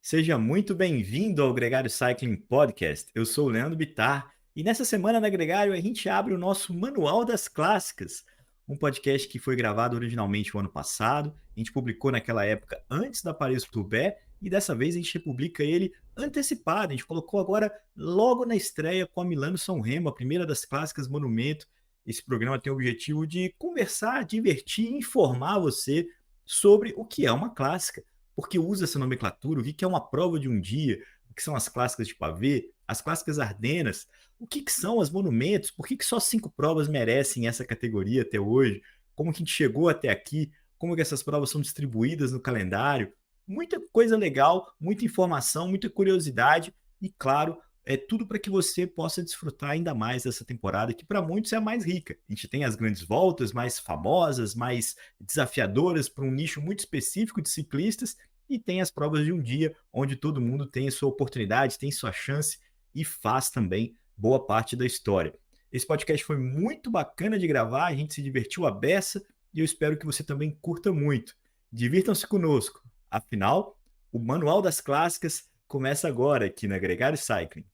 Seja muito bem-vindo ao Gregário Cycling Podcast. Eu sou o Leandro Bittar e nessa semana na Gregário a gente abre o nosso Manual das Clássicas, um podcast que foi gravado originalmente o ano passado. A gente publicou naquela época antes da Paris-Roubaix e dessa vez a gente republica ele antecipado. A gente colocou agora logo na estreia com a Milano-São Remo, a primeira das clássicas Monumento. Esse programa tem o objetivo de conversar, divertir e informar você sobre o que é uma clássica, porque usa essa nomenclatura, o que é uma prova de um dia, o que são as clássicas de pavê, as clássicas ardenas, o que são os monumentos, por que só 5 provas merecem essa categoria até hoje, como que a gente chegou até aqui, como que essas provas são distribuídas no calendário, muita coisa legal, muita informação, muita curiosidade e, claro, é tudo para que você possa desfrutar ainda mais dessa temporada, que para muitos é a mais rica. A gente tem as grandes voltas mais famosas, mais desafiadoras para um nicho muito específico de ciclistas, e tem as provas de um dia, onde todo mundo tem a sua oportunidade, tem sua chance e faz também boa parte da história. Esse podcast foi muito bacana de gravar, a gente se divertiu à beça e eu espero que você também curta muito. Divirtam-se conosco. Afinal, o Manual das Clássicas começa agora aqui na Gregário Cycling.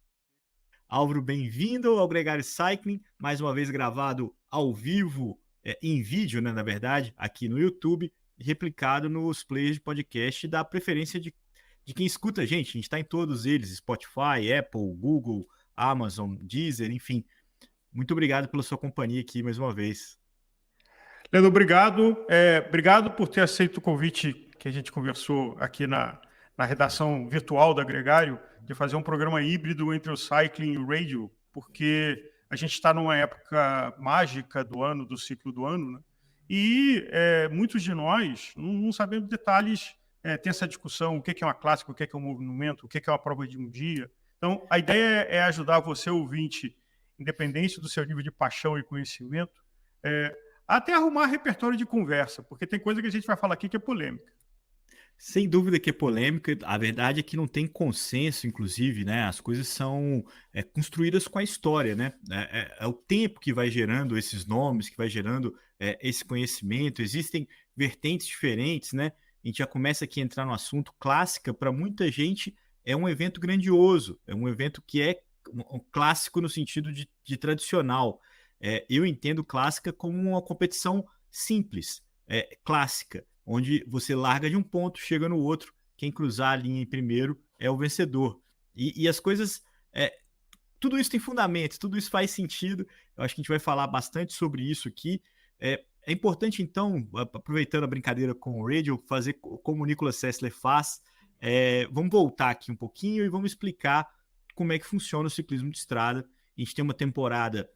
Álvaro, bem-vindo ao Gregário Cycling, mais uma vez gravado ao vivo, em vídeo, né, na verdade, aqui no YouTube, replicado nos players de podcast da preferência de quem escuta a gente. A gente está em todos eles, Spotify, Apple, Google, Amazon, Deezer, enfim. Muito obrigado pela sua companhia aqui mais uma vez. Leandro, obrigado. Obrigado por ter aceito o convite que a gente conversou aqui na redação virtual da Gregário, de fazer um programa híbrido entre o cycling e o radio, porque a gente está numa época mágica do ano, do ciclo do ano, né? E muitos de nós não sabemos detalhes, tem essa discussão, o que é uma clássica, o que é um monumento, o que é uma prova de um dia. Então, a ideia é ajudar você, ouvinte, independente do seu nível de paixão e conhecimento, até arrumar repertório de conversa, porque tem coisa que a gente vai falar aqui que é polêmica. Sem dúvida que é polêmica, a verdade é que não tem consenso, inclusive, né? As coisas são construídas com a história, né? É o tempo que vai gerando esses nomes, que vai gerando esse conhecimento. Existem vertentes diferentes, né? A gente já começa aqui a entrar no assunto. Clássica, para muita gente, é um evento grandioso, é um evento que é um clássico no sentido de tradicional. Eu entendo clássica como uma competição simples, clássica, onde você larga de um ponto, chega no outro, quem cruzar a linha em primeiro é o vencedor. E as coisas, tudo isso tem fundamentos, tudo isso faz sentido. Eu acho que a gente vai falar bastante sobre isso aqui. É importante, então, aproveitando a brincadeira com o radio, fazer como o Nicolas Sessler faz. Vamos voltar aqui um pouquinho e vamos explicar como é que funciona o ciclismo de estrada. A gente tem uma temporada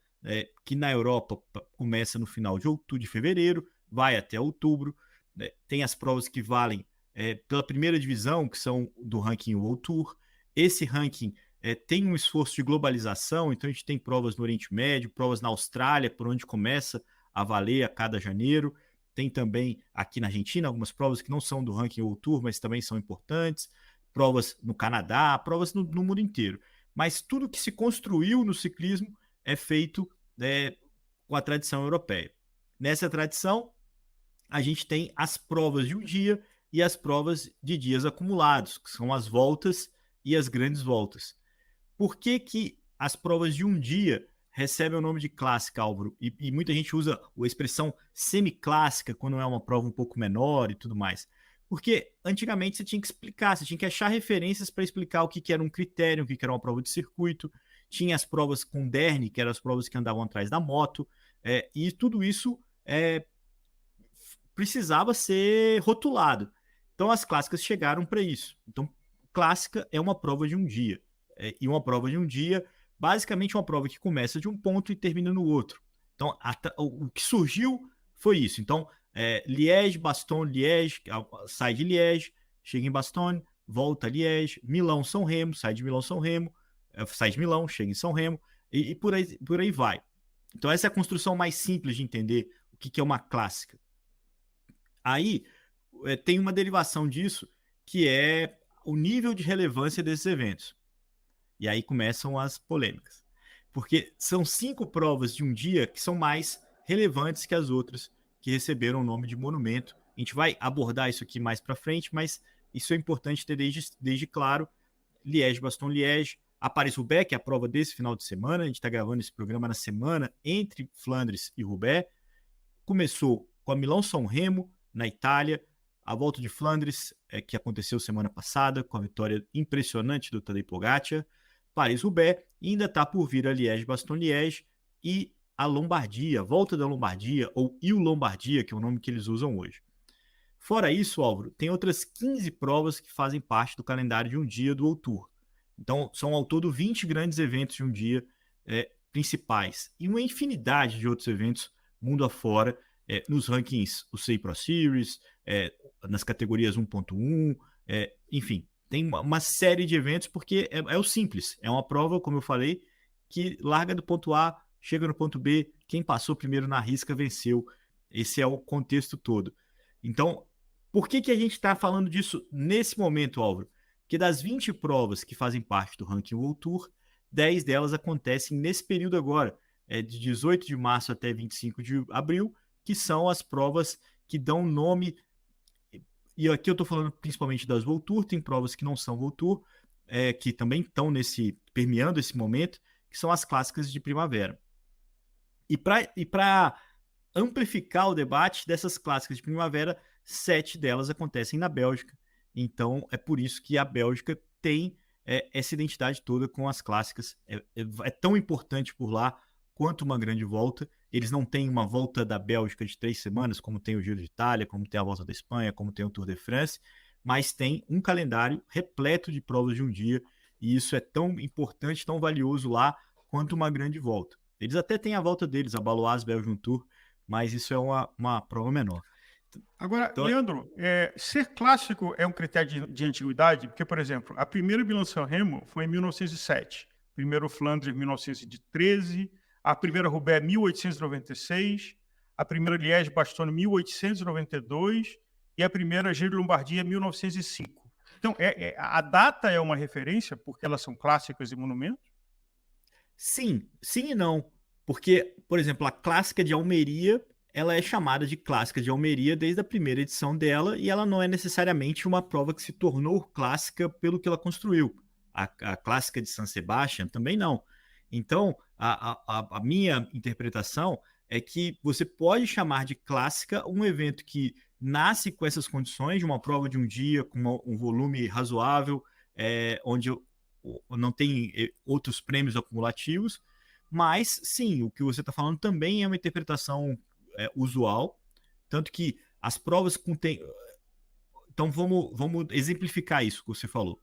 que na Europa começa no final de fevereiro, vai até outubro. Tem as provas que valem pela primeira divisão, que são do ranking World Tour. Esse ranking tem um esforço de globalização, então a gente tem provas no Oriente Médio, provas na Austrália, por onde começa a valer a cada janeiro. Tem também aqui na Argentina algumas provas que não são do ranking World Tour, mas também são importantes. Provas no Canadá, provas no mundo inteiro. Mas tudo que se construiu no ciclismo é feito com a tradição europeia. Nessa tradição, a gente tem as provas de um dia e as provas de dias acumulados, que são as voltas e as grandes voltas. Por que as provas de um dia recebem o nome de clássica, Álvaro? E muita gente usa a expressão semiclássica quando é uma prova um pouco menor e tudo mais. Porque antigamente você tinha que explicar, você tinha que achar referências para explicar o que era um critério, o que era uma prova de circuito. Tinha as provas com Derne, que eram as provas que andavam atrás da moto. E tudo isso precisava ser rotulado. Então as clássicas chegaram para isso. Então, clássica é uma prova de um dia. E uma prova de um dia, basicamente, uma prova que começa de um ponto e termina no outro. Então, o que surgiu foi isso. Então, Liège, Bastogne, Liège, sai de Liège, chega em Bastogne, volta a Liège, Milão, São Remo, sai de Milão, São Remo, sai de Milão, chega em São Remo, e por aí vai. Então, essa é a construção mais simples de entender o que é uma clássica. Aí tem uma derivação disso, que é o nível de relevância desses eventos. E aí começam as polêmicas. Porque são 5 provas de um dia que são mais relevantes que as outras, que receberam o nome de monumento. A gente vai abordar isso aqui mais para frente, mas Isso é importante ter desde claro. Liège-Bastogne-Liège, a Paris-Roubaix, que é a prova desse final de semana. A gente está gravando esse programa na semana entre Flandres e Roubaix. Começou com a Milão-São Remo, na Itália, a Volta de Flandres, que aconteceu semana passada, com a vitória impressionante do Tadej Pogacar, Paris-Roubaix, e ainda está por vir a Liège-Bastogne-Liège e a Lombardia, a Volta da Lombardia, ou Il Lombardia, que é o nome que eles usam hoje. Fora isso, Álvaro, tem outras 15 provas que fazem parte do calendário de um dia do World Tour. Então, são ao todo 20 grandes eventos de um dia principais e uma infinidade de outros eventos mundo afora, nos rankings, o CI Pro Series, nas categorias 1.1, enfim, tem uma série de eventos porque é o simples. É uma prova, como eu falei, que larga do ponto A, chega no ponto B, quem passou primeiro na risca venceu. Esse é o contexto todo. Então, por que a gente está falando disso nesse momento, Álvaro? Porque das 20 provas que fazem parte do Ranking World Tour, 10 delas acontecem nesse período agora, de 18 de março até 25 de abril, que são as provas que dão nome. E aqui eu estou falando principalmente das World Tour, tem provas que não são World Tour, que também estão permeando esse momento, que são as clássicas de primavera. E para amplificar o debate dessas clássicas de primavera, 7 delas acontecem na Bélgica. Então, é por isso que a Bélgica tem essa identidade toda com as clássicas. É tão importante por lá quanto uma grande volta. Eles não têm uma volta da Bélgica de 3 semanas, como tem o Giro de Itália, como tem a Volta da Espanha, como tem o Tour de France, mas tem um calendário repleto de provas de um dia, e isso é tão importante, tão valioso lá, quanto uma grande volta. Eles até têm a volta deles, a Baloise Belgium Tour, mas isso é uma prova menor. Agora, Então, Leandro, ser clássico é um critério de antiguidade? Porque, por exemplo, a primeira Milão-San Remo foi em 1907, primeiro Flandres em 1913, a primeira Roubaix 1896, a primeira Liège-Bastogne 1892 e a primeira Giro-Lombardia 1905. Então, a data é uma referência porque elas são clássicas e monumentos? sim e não. Porque, por exemplo, a clássica de Almeria, ela é chamada de clássica de Almeria desde a primeira edição dela e ela não é necessariamente uma prova que se tornou clássica pelo que ela construiu. A clássica de San Sebastián também não. Então, a minha interpretação é que você pode chamar de clássica um evento que nasce com essas condições de uma prova de um dia, com um volume razoável, onde não tem outros prêmios acumulativos, mas sim, o que você está falando também é uma interpretação usual, tanto que as provas contêm. Então vamos exemplificar isso que você falou.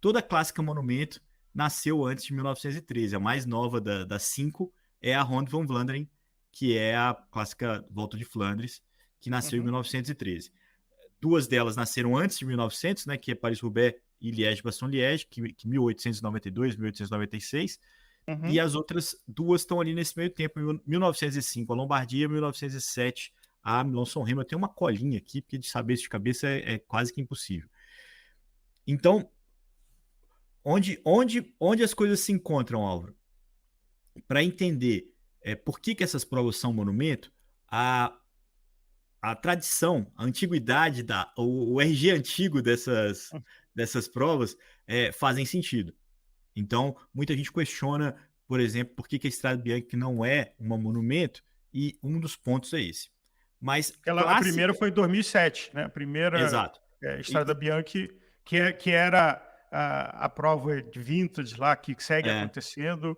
Toda a clássica Monumento nasceu antes de 1913. A mais nova das 5 é a Ronde van Vlaanderen, que é a clássica Volta de Flandres, que nasceu em 1913. 2 delas nasceram antes de 1900, né, que é Paris-Roubaix e Liège-Bastogne-Liège, que 1892, 1896. E as outras 2 estão ali nesse meio tempo, em 1905 a Lombardia, 1907 a Milão-São Remo. Eu tenho uma colinha aqui, porque de saber isso de cabeça é quase que impossível. Então, onde as coisas se encontram, Álvaro? Para entender por que essas provas são monumento, a tradição, a antiguidade, o RG antigo dessas provas fazem sentido. Então, muita gente questiona, por exemplo, por que a Estrada Bianchi não é um monumento, e um dos pontos é esse. Mas A primeira foi em 2007, né? A primeira Exato. Estrada Bianchi, que era a prova de vintage lá, que segue acontecendo,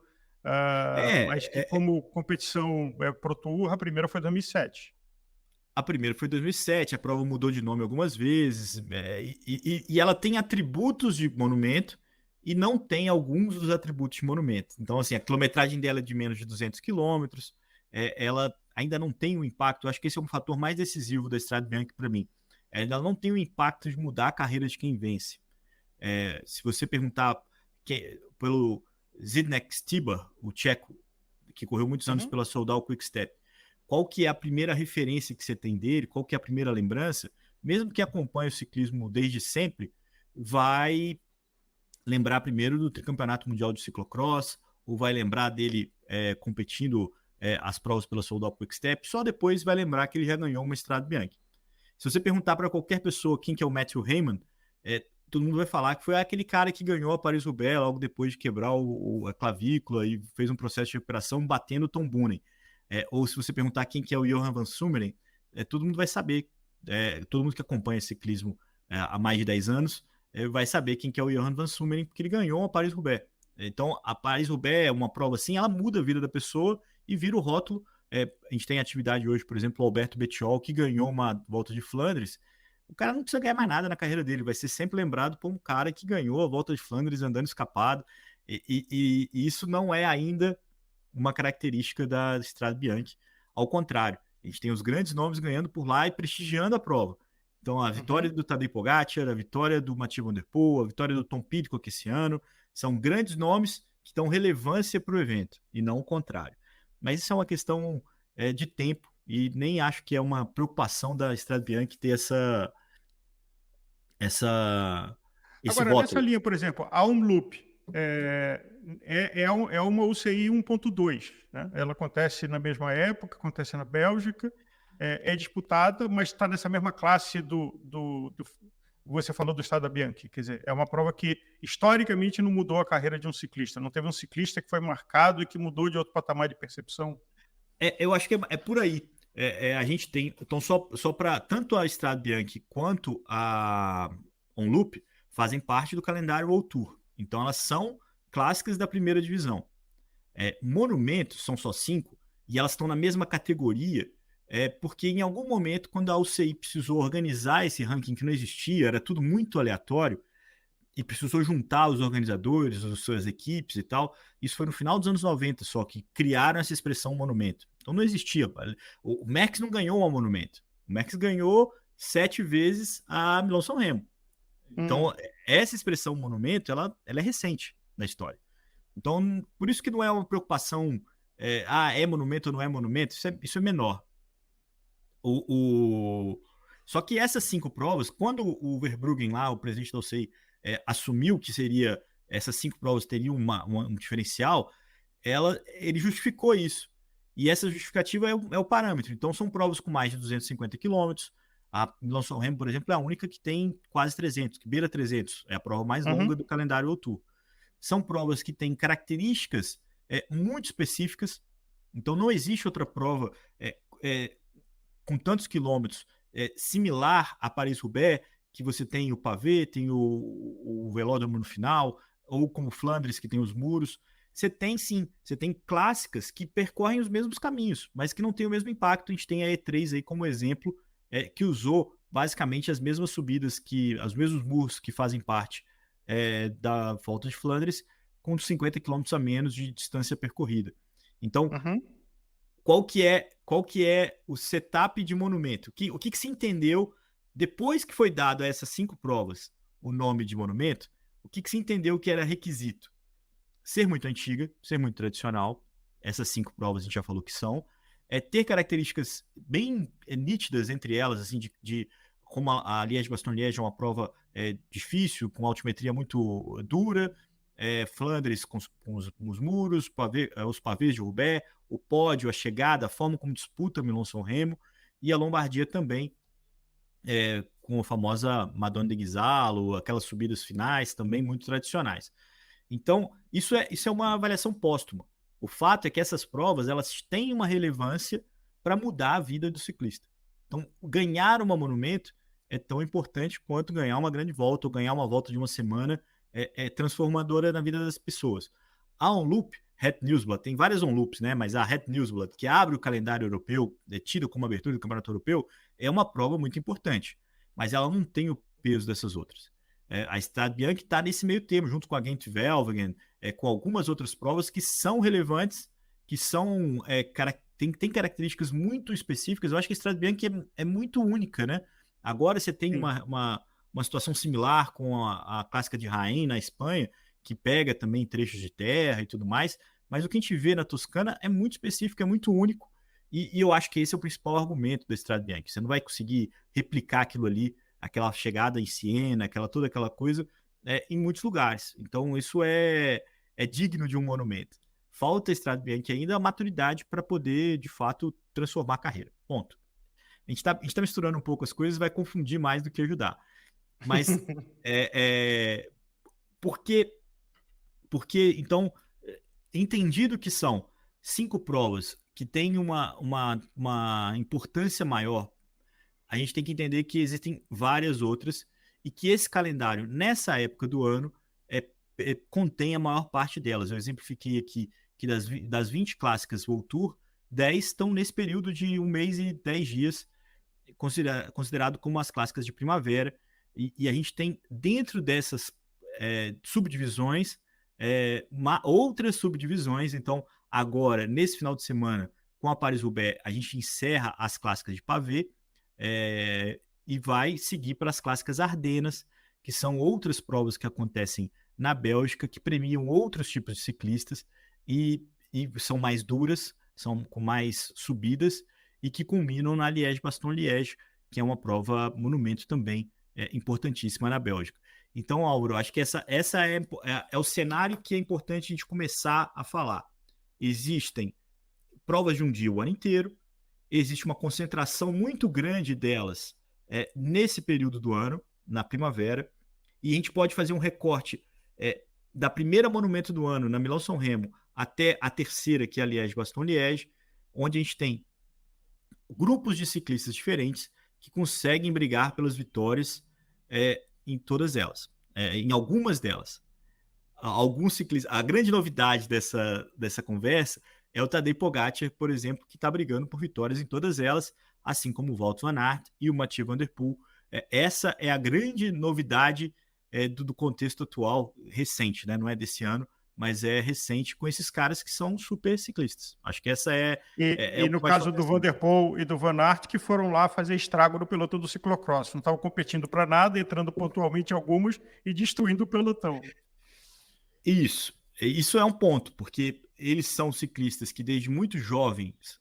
mas que como competição Pro Tour, a primeira foi em 2007. A primeira foi em 2007, a prova mudou de nome algumas vezes, e ela tem atributos de monumento e não tem alguns dos atributos de monumento. Então, assim, a quilometragem dela é de menos de 200 quilômetros, ela ainda não tem um impacto, eu acho que esse é um fator mais decisivo da Estrada Bianchi para mim. Ela não tem o impacto de mudar a carreira de quem vence. Se você perguntar pelo Zdeněk Štibar, o tcheco, que correu muitos anos pela Soudal Quick-Step, qual que é a primeira referência que você tem dele, qual que é a primeira lembrança, mesmo que acompanhe o ciclismo desde sempre, vai lembrar primeiro do tricampeonato mundial de ciclocross, ou vai lembrar dele competindo as provas pela Soudal Quick-Step, só depois vai lembrar que ele já ganhou uma Estrada Bianchi. Se você perguntar para qualquer pessoa quem que é o Matthew Hayman, todo mundo vai falar que foi aquele cara que ganhou a Paris-Roubaix logo depois de quebrar a clavícula e fez um processo de recuperação batendo o Tom Boonen. Ou se você perguntar quem que é o Johan van Summeren, todo mundo vai saber. Todo mundo que acompanha ciclismo há mais de 10 anos vai saber quem que é o Johan van Summeren, porque ele ganhou a Paris-Roubaix. Então, a Paris-Roubaix é uma prova assim, ela muda a vida da pessoa e vira o rótulo. A gente tem atividade hoje, por exemplo, o Alberto Bettiol, que ganhou uma volta de Flandres. O cara não precisa ganhar mais nada na carreira dele, vai ser sempre lembrado por um cara que ganhou a volta de Flandres andando escapado. E isso não é ainda uma característica da Strade Bianche. Ao contrário, a gente tem os grandes nomes ganhando por lá e prestigiando a prova. Então, a vitória do Tadej Pogacar, a vitória do Mathieu Van Der Poel, a vitória do Tom Pidcock esse ano, são grandes nomes que dão relevância para o evento, e não o contrário. Mas isso é uma questão de tempo, e nem acho que é uma preocupação da Strade Bianche ter esse Agora, nessa rótulo. linha, por exemplo, a Omloop é uma UCI 1.2, né? Ela acontece na mesma época, acontece na Bélgica, é disputada, mas está nessa mesma classe do você falou do Strade Bianche, quer dizer, é uma prova que historicamente não mudou a carreira de um ciclista, não teve um ciclista que foi marcado e que mudou de outro patamar de percepção. Eu acho que é por aí. A gente tem, então só para tanto a Strade Bianche quanto a Omloop fazem parte do calendário World Tour. Então elas são clássicas da primeira divisão. Monumentos são só 5 e elas estão na mesma categoria, porque em algum momento, quando a UCI precisou organizar esse ranking que não existia, era tudo muito aleatório, e precisou juntar os organizadores, as suas equipes e tal. Isso foi no final dos anos 90 só, que criaram essa expressão monumento. Então não existia. O Max não ganhou um monumento. O Max ganhou 7 vezes a Milão-São Remo. Então, essa expressão monumento, ela é recente na história. Então, por isso que não é uma preocupação, é monumento ou não é monumento, isso é menor. Só que essas 5 provas, quando o Verbruggen lá, o presidente da UCI, assumiu que essas 5 provas teriam um diferencial, ele justificou isso. E essa justificativa é o parâmetro. Então, são provas com mais de 250 quilômetros. A Milão-São Remo, por exemplo, é a única que tem quase 300, que beira 300. É a prova mais longa do calendário World Tour. São provas que têm características muito específicas. Então, não existe outra prova com tantos quilômetros similar a Paris-Roubaix, que você tem o pavê, tem o velódromo no final, ou como Flandres, que tem os muros. Você tem clássicas que percorrem os mesmos caminhos, mas que não tem o mesmo impacto. A gente tem a E3 aí como exemplo, que usou basicamente as mesmas subidas, os mesmos muros que fazem parte da Volta de Flandres, com 50 km a menos de distância percorrida. Então, qual que é o setup de monumento? O que se entendeu depois que foi dado a essas 5 provas o nome de monumento? O que se entendeu que era requisito? Ser muito antiga, ser muito tradicional. Essas 5 provas a gente já falou que são. Ter características bem nítidas entre elas, assim, como a Liège-Bastogne-Liège é uma prova difícil, com altimetria muito dura. Flandres com os muros, os pavês de Roubaix, o pódio, a chegada, a forma como disputa Milão-São Remo, e a Lombardia também, com a famosa Madonna de Ghisallo, aquelas subidas finais também muito tradicionais. Então, isso é uma avaliação póstuma. O fato é que essas provas elas têm uma relevância para mudar a vida do ciclista. Então, ganhar uma monumento é tão importante quanto ganhar uma grande volta ou ganhar uma volta de uma semana transformadora na vida das pessoas. A Omloop, Het Nieuwsblad, tem várias Omloops, né? Mas a Het Nieuwsblad, que abre o calendário europeu, tida como abertura do Campeonato Europeu, é uma prova muito importante. Mas ela não tem o peso dessas outras. A Strade Bianche está nesse meio termo, junto com a Gent-Wevelgem, com algumas outras provas que são relevantes, que são tem características muito específicas. Eu acho que a Strade Bianche é muito única, né? Agora você tem uma situação similar com a clássica de Jaén na Espanha, que pega também trechos de terra e tudo mais, mas o que a gente vê na Toscana é muito específico, é muito único, e eu acho que esse é o principal argumento da Strade Bianche. Você não vai conseguir replicar aquilo ali, aquela chegada em Siena, toda aquela coisa, em muitos lugares. Então isso é digno de um monumento. Falta a Strade Bianche ainda a maturidade para poder, de fato, transformar a carreira. Ponto. A gente tá misturando um pouco as coisas, vai confundir mais do que ajudar. Mas por que porque, então, entendido que são 5 provas que têm uma importância maior, a gente tem que entender que existem várias outras e que esse calendário, nessa época do ano, contém a maior parte delas. Eu exemplifiquei aqui que das 20 clássicas World Tour, 10 estão nesse período de 1 mês e 10 dias, considerado como as clássicas de primavera. E a gente tem, dentro dessas subdivisões, outras subdivisões. Então, agora, nesse final de semana, com a Paris-Roubaix, a gente encerra as clássicas de pavê e vai seguir para as clássicas Ardenas, que são outras provas que acontecem na Bélgica, que premiam outros tipos de ciclistas e são mais duras, são com mais subidas e que culminam na Liège-Bastogne-Liège, que é uma prova monumento também importantíssima na Bélgica. Então, Álvaro, acho que essa é o cenário que é importante a gente começar a falar. Existem provas de um dia o ano inteiro, existe uma concentração muito grande delas nesse período do ano, na primavera, e a gente pode fazer um recorte da primeira monumento do ano, na Milão-São Remo, até a terceira, que é a Liège-Bastogne-Liège, onde a gente tem grupos de ciclistas diferentes que conseguem brigar pelas vitórias em todas elas, em algumas delas. Alguns ciclistas, a grande novidade dessa conversa é o Tadej Pogacar, por exemplo, que está brigando por vitórias em todas elas, assim como o Wout van Aert e o Mathieu Van Der Poel. Essa é a grande novidade do contexto atual, recente, né? Não é desse ano, mas é recente, com esses caras que são super ciclistas. Acho que essa E o no que vai caso do Van fazer. Der Poel e do Van Aert, que foram lá fazer estrago no pelotão do ciclocross. Não estavam competindo para nada, entrando pontualmente algumas e destruindo o pelotão. Isso é um ponto, porque eles são ciclistas que desde muito jovens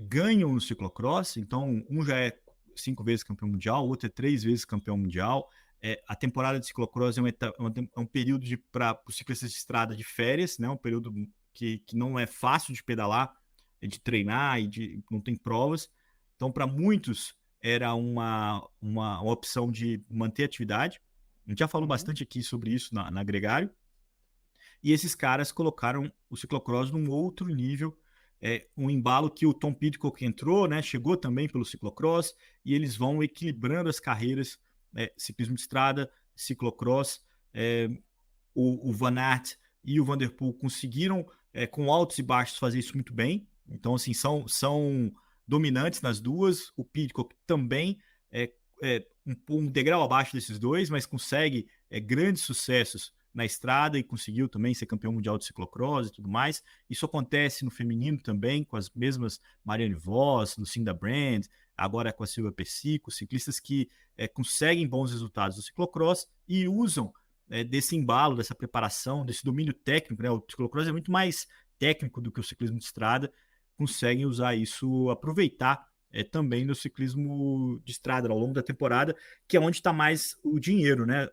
ganham no ciclocross, então um já é 5 vezes campeão mundial, o outro é 3 vezes campeão mundial. A temporada de ciclocross é um período para os ciclistas de estrada de férias, né? Um período que não é fácil de pedalar, de treinar e não tem provas. Então, para muitos, era uma opção de manter a atividade. A gente já falou bastante aqui sobre isso na Gregário. E esses caras colocaram o ciclocross num outro nível, um embalo que o Tom Pidcock entrou, né, chegou também pelo ciclocross, e eles vão equilibrando as carreiras, ciclismo de estrada, ciclocross. O Van Aert e o Van Der Poel conseguiram, com altos e baixos, fazer isso muito bem. Então, assim, são dominantes nas duas. O Pidcock também é um degrau abaixo desses dois, mas consegue grandes sucessos na estrada e conseguiu também ser campeão mundial de ciclocross e tudo mais. Isso acontece no feminino também, com as mesmas Marianne Vos, Lucinda Brand, agora com a Silvia Persico, ciclistas que conseguem bons resultados no ciclocross e usam desse embalo, dessa preparação, desse domínio técnico, né? O ciclocross é muito mais técnico do que o ciclismo de estrada, conseguem usar isso, aproveitar também no ciclismo de estrada ao longo da temporada, que é onde está mais o dinheiro, né?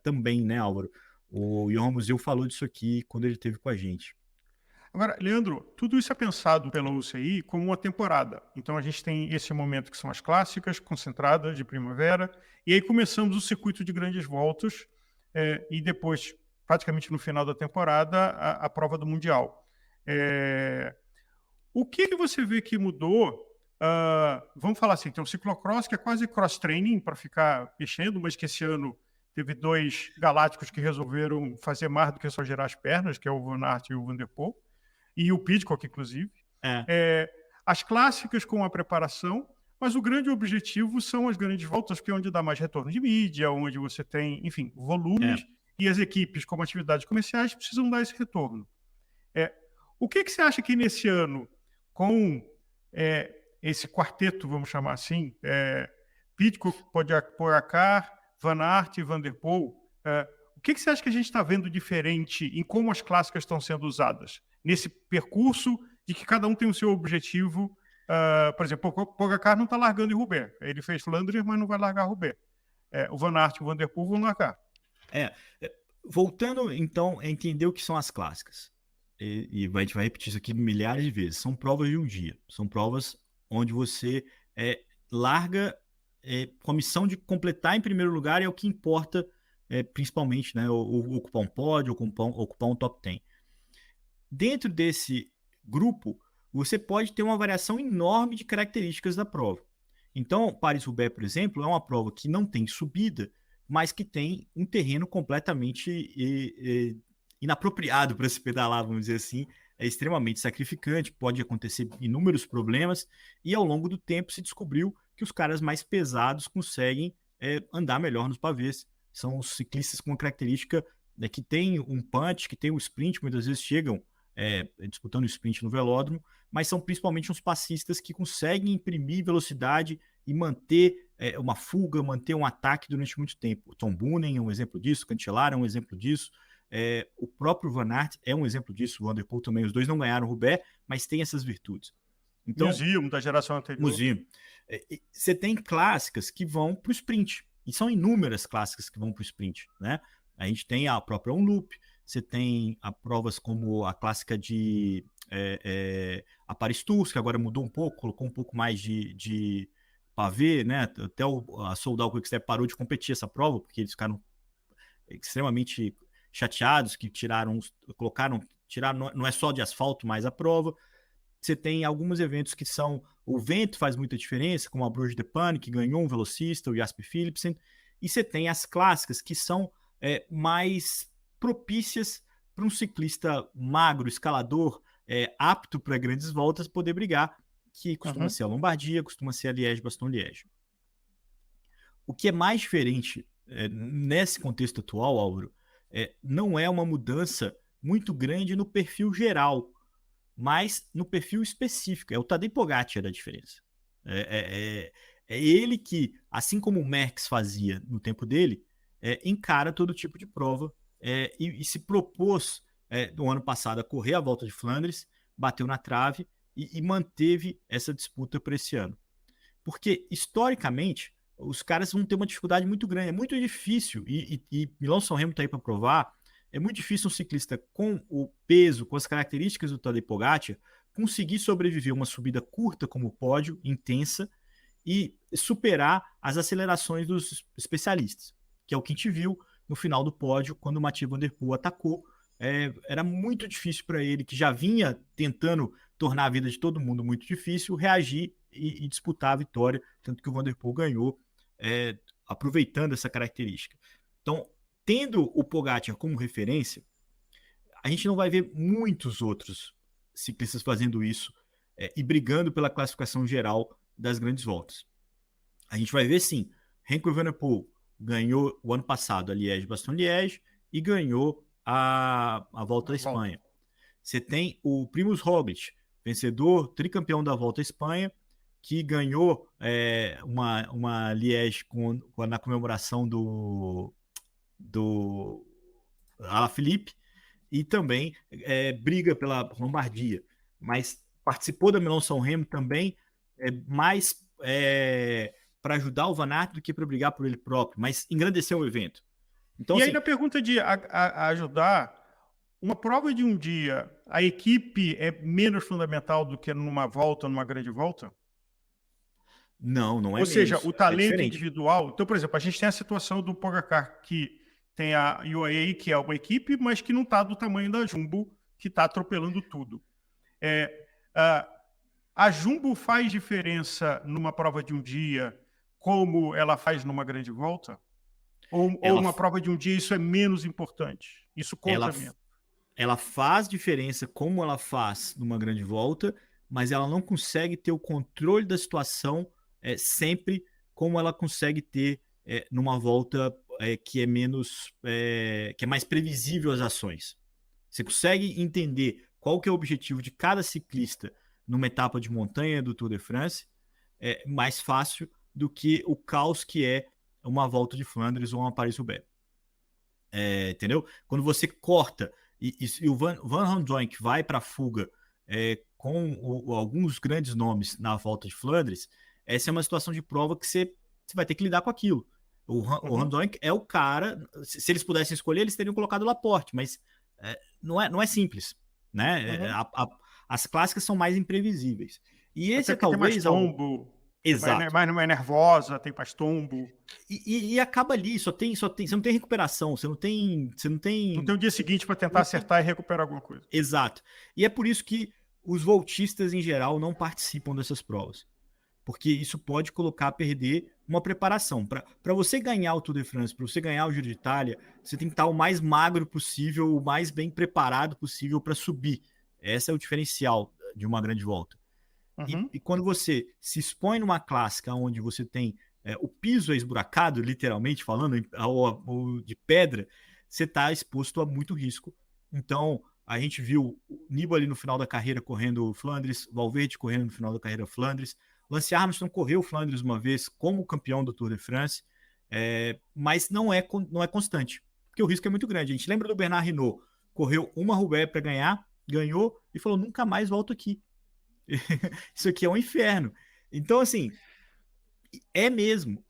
Também, né, Álvaro? O Johan Musil falou disso aqui quando ele esteve com a gente. Agora, Leandro, tudo isso é pensado pela UCI como uma temporada. Então, a gente tem esse momento que são as clássicas, concentradas de primavera, e aí começamos o circuito de grandes voltas, e depois, praticamente no final da temporada, a prova do Mundial. O que você vê que mudou? Vamos falar assim, tem o ciclocross, que é quase cross-training para ficar mexendo, mas que esse ano teve 2 galácticos que resolveram fazer mais do que só girar as pernas, que é o Van Aert e o Van Der Poel, e o Pidcock, inclusive. As clássicas com a preparação, mas o grande objetivo são as grandes voltas, que é onde dá mais retorno de mídia, onde você tem, enfim, volumes, e as equipes, como atividades comerciais, precisam dar esse retorno. O que você acha que nesse ano, com esse quarteto, vamos chamar assim, Pidcock, Pogacar, Van Aert e Van Der Poel, o que você acha que a gente está vendo diferente em como as clássicas estão sendo usadas? Nesse percurso de que cada um tem o seu objetivo. Por exemplo, o Pogacar não está largando em Roubaix. Ele fez Flandres, mas não vai largar Roubaix. O Van Aert e o Van Der Poel vão largar. Voltando, então, a entender o que são as clássicas. E a gente vai repetir isso aqui milhares de vezes. São provas de um dia. São provas onde você larga com a missão de completar em primeiro lugar, é o que importa, principalmente, né, ocupar um pódio, ocupar um top 10. Dentro desse grupo, você pode ter uma variação enorme de características da prova. Então, Paris-Roubaix, por exemplo, é uma prova que não tem subida, mas que tem um terreno completamente inapropriado para se pedalar, vamos dizer assim. É extremamente sacrificante, pode acontecer inúmeros problemas, e ao longo do tempo se descobriu que os caras mais pesados conseguem andar melhor nos pavês. São os ciclistas com uma característica que tem um punch, que tem um sprint, muitas vezes chegam disputando o sprint no velódromo, mas são principalmente uns passistas que conseguem imprimir velocidade e manter uma fuga, manter um ataque durante muito tempo. O Tom Boonen é um exemplo disso, o Cancellara é um exemplo disso, o próprio Van Aert é um exemplo disso, o Van der Poel também. Os dois não ganharam o Roubaix, mas tem essas virtudes. Então, Museum da geração anterior. Museum. Você tem clássicas que vão para o sprint, e são inúmeras clássicas que vão para o sprint, né? A gente tem a própria Omloop, você tem provas como a clássica de a Paris-Tours, que agora mudou um pouco, colocou um pouco mais de pavê, né? Até a Soudal Quick-Step parou de competir essa prova, porque eles ficaram extremamente chateados, que tiraram, não é só de asfalto, mas a prova. Você tem alguns eventos que são, o vento faz muita diferença, como a Bruges de Panne, que ganhou um velocista, o Jasper Philipsen, e você tem as clássicas, que são mais propícias para um ciclista magro, escalador, apto para grandes voltas, poder brigar, que costuma ser a Lombardia, costuma ser a Liège-Bastogne-Liège. O que é mais diferente nesse contexto atual, Álvaro, não é uma mudança muito grande no perfil geral, mas no perfil específico. É o Tadej Pogacar a diferença. É ele que, assim como o Merckx fazia no tempo dele, encara todo tipo de prova e se propôs no ano passado a correr a Volta de Flandres, bateu na trave e manteve essa disputa para esse ano. Porque, historicamente, os caras vão ter uma dificuldade muito grande. É muito difícil, e Milão-São Remo está aí para provar, é muito difícil um ciclista com o peso, com as características do Tadej Pogacar, conseguir sobreviver uma subida curta como o pódio, intensa, e superar as acelerações dos especialistas, que é o que a gente viu no final do pódio, quando o Mathieu Van Der Poel atacou. Era muito difícil para ele, que já vinha tentando tornar a vida de todo mundo muito difícil, reagir e disputar a vitória, tanto que o Van Der Poel ganhou, aproveitando essa característica. Então, tendo o Pogacar como referência, a gente não vai ver muitos outros ciclistas fazendo isso e brigando pela classificação geral das grandes voltas. A gente vai ver, sim, Remco Evenepoel ganhou o ano passado a Liège-Bastogne-Liège e ganhou a Volta à Espanha. Você tem o Primož Roglič, vencedor, tricampeão da Volta à Espanha, que ganhou uma Liège na comemoração do Alaphilippe, e também briga pela Lombardia, mas participou da Milão-São Remo também, mais para ajudar o Van Aert do que para brigar por ele próprio, mas engrandeceu o evento. Então, e aí, na pergunta de ajudar, uma prova de um dia, a equipe é menos fundamental do que numa volta, numa grande volta? Não é Ou menos. seja, o talento individual. Então, por exemplo, a gente tem a situação do Pogacar, que tem a UAE, que é uma equipe, mas que não está do tamanho da Jumbo, que está atropelando tudo. A Jumbo faz diferença numa prova de um dia, como ela faz numa grande volta? Ou uma prova de um dia isso é menos importante? Isso conta menos? Ela faz diferença como ela faz numa grande volta, mas ela não consegue ter o controle da situação sempre como ela consegue ter numa volta que é menos, que é mais previsível as ações. Você consegue entender qual que é o objetivo de cada ciclista numa etapa de montanha do Tour de France mais fácil do que o caos que é uma Volta de Flandres ou uma Paris-Roubaix. Entendeu? Quando você corta e o Van Hooydonck vai para a fuga com alguns grandes nomes na Volta de Flandres, essa é uma situação de prova que você vai ter que lidar com aquilo. O Hooydonck é o cara, se eles pudessem escolher, eles teriam colocado o Laporte, mas não é simples, né? As clássicas são mais imprevisíveis. E esse é talvez tem mais tombo. Exato. Mais nervosa, tem mais tombo. E acaba ali, você não tem recuperação, você não tem. Não tem o dia seguinte para tentar acertar e recuperar alguma coisa. Exato. E é por isso que os voltistas, em geral, não participam dessas provas. Porque isso pode colocar a perder uma preparação. Para você ganhar o Tour de France, para você ganhar o Giro de Itália, você tem que estar o mais magro possível, o mais bem preparado possível para subir. Esse é o diferencial de uma grande volta. E quando você se expõe numa clássica onde você tem o piso é esburacado, literalmente falando, ou de pedra, você está exposto a muito risco. Então, a gente viu o Nibali no final da carreira correndo Flandres, Valverde correndo no final da carreira Flandres, Lance Armstrong correu Flandres uma vez como campeão do Tour de France, mas não é constante, porque o risco é muito grande. A gente lembra do Bernard Hinault, correu uma Roubaix para ganhar, ganhou e falou, nunca mais volto aqui. Isso aqui é um inferno. Então, assim, é mesmo.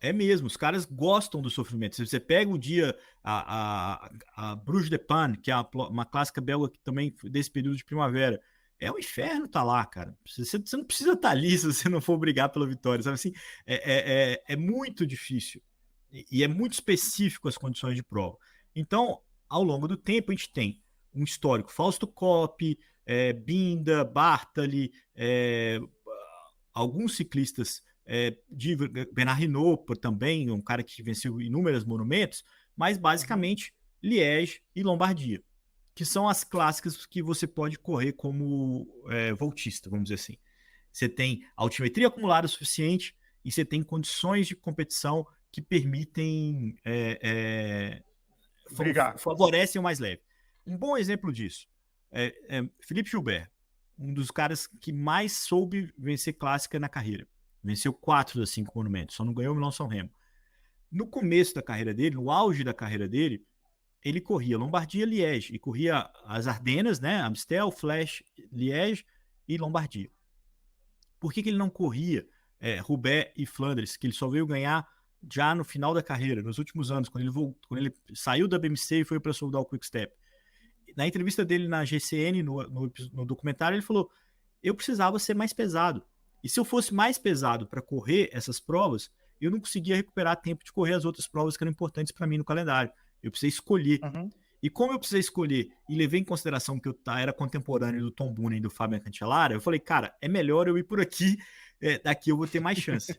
Os caras gostam do sofrimento. Se você pega o dia, a Bruges de Pan, que é uma clássica belga que também desse período de primavera, é um inferno tá lá, cara. Você não precisa estar ali se você não for brigar pela vitória, sabe assim? É muito difícil e é muito específico as condições de prova. Então, ao longo do tempo, a gente tem um histórico Fausto Coppi, Binda, Bartali, alguns ciclistas de Bernard Hinault também, um cara que venceu inúmeros monumentos, mas basicamente Liège e Lombardia, que são as clássicas que você pode correr como voltista, vamos dizer assim. Você tem altimetria acumulada suficiente e você tem condições de competição que permitem favorecem o mais leve. Um bom exemplo disso Philippe Gilbert, um dos caras que mais soube vencer clássica na carreira. Venceu 4 das 5 monumentos, só não ganhou o Milão-São Remo. No começo da carreira dele, no auge da carreira dele, ele corria Lombardia, Liège, e corria as Ardenas, né? Amstel, Flash, Liège e Lombardia. Por que ele não corria Roubaix e Flandres, que ele só veio ganhar já no final da carreira, nos últimos anos, quando ele saiu da BMC e foi para a Soudal Quick-Step? Na entrevista dele na GCN, no documentário, ele falou: eu precisava ser mais pesado. E se eu fosse mais pesado para correr essas provas, eu não conseguia recuperar tempo de correr as outras provas que eram importantes para mim no calendário. Eu precisei escolher. E como eu precisei escolher e levei em consideração que eu era contemporâneo do Tom Boonen e do Fábio Cancellara, eu falei, cara, é melhor eu ir por aqui, daqui eu vou ter mais chance.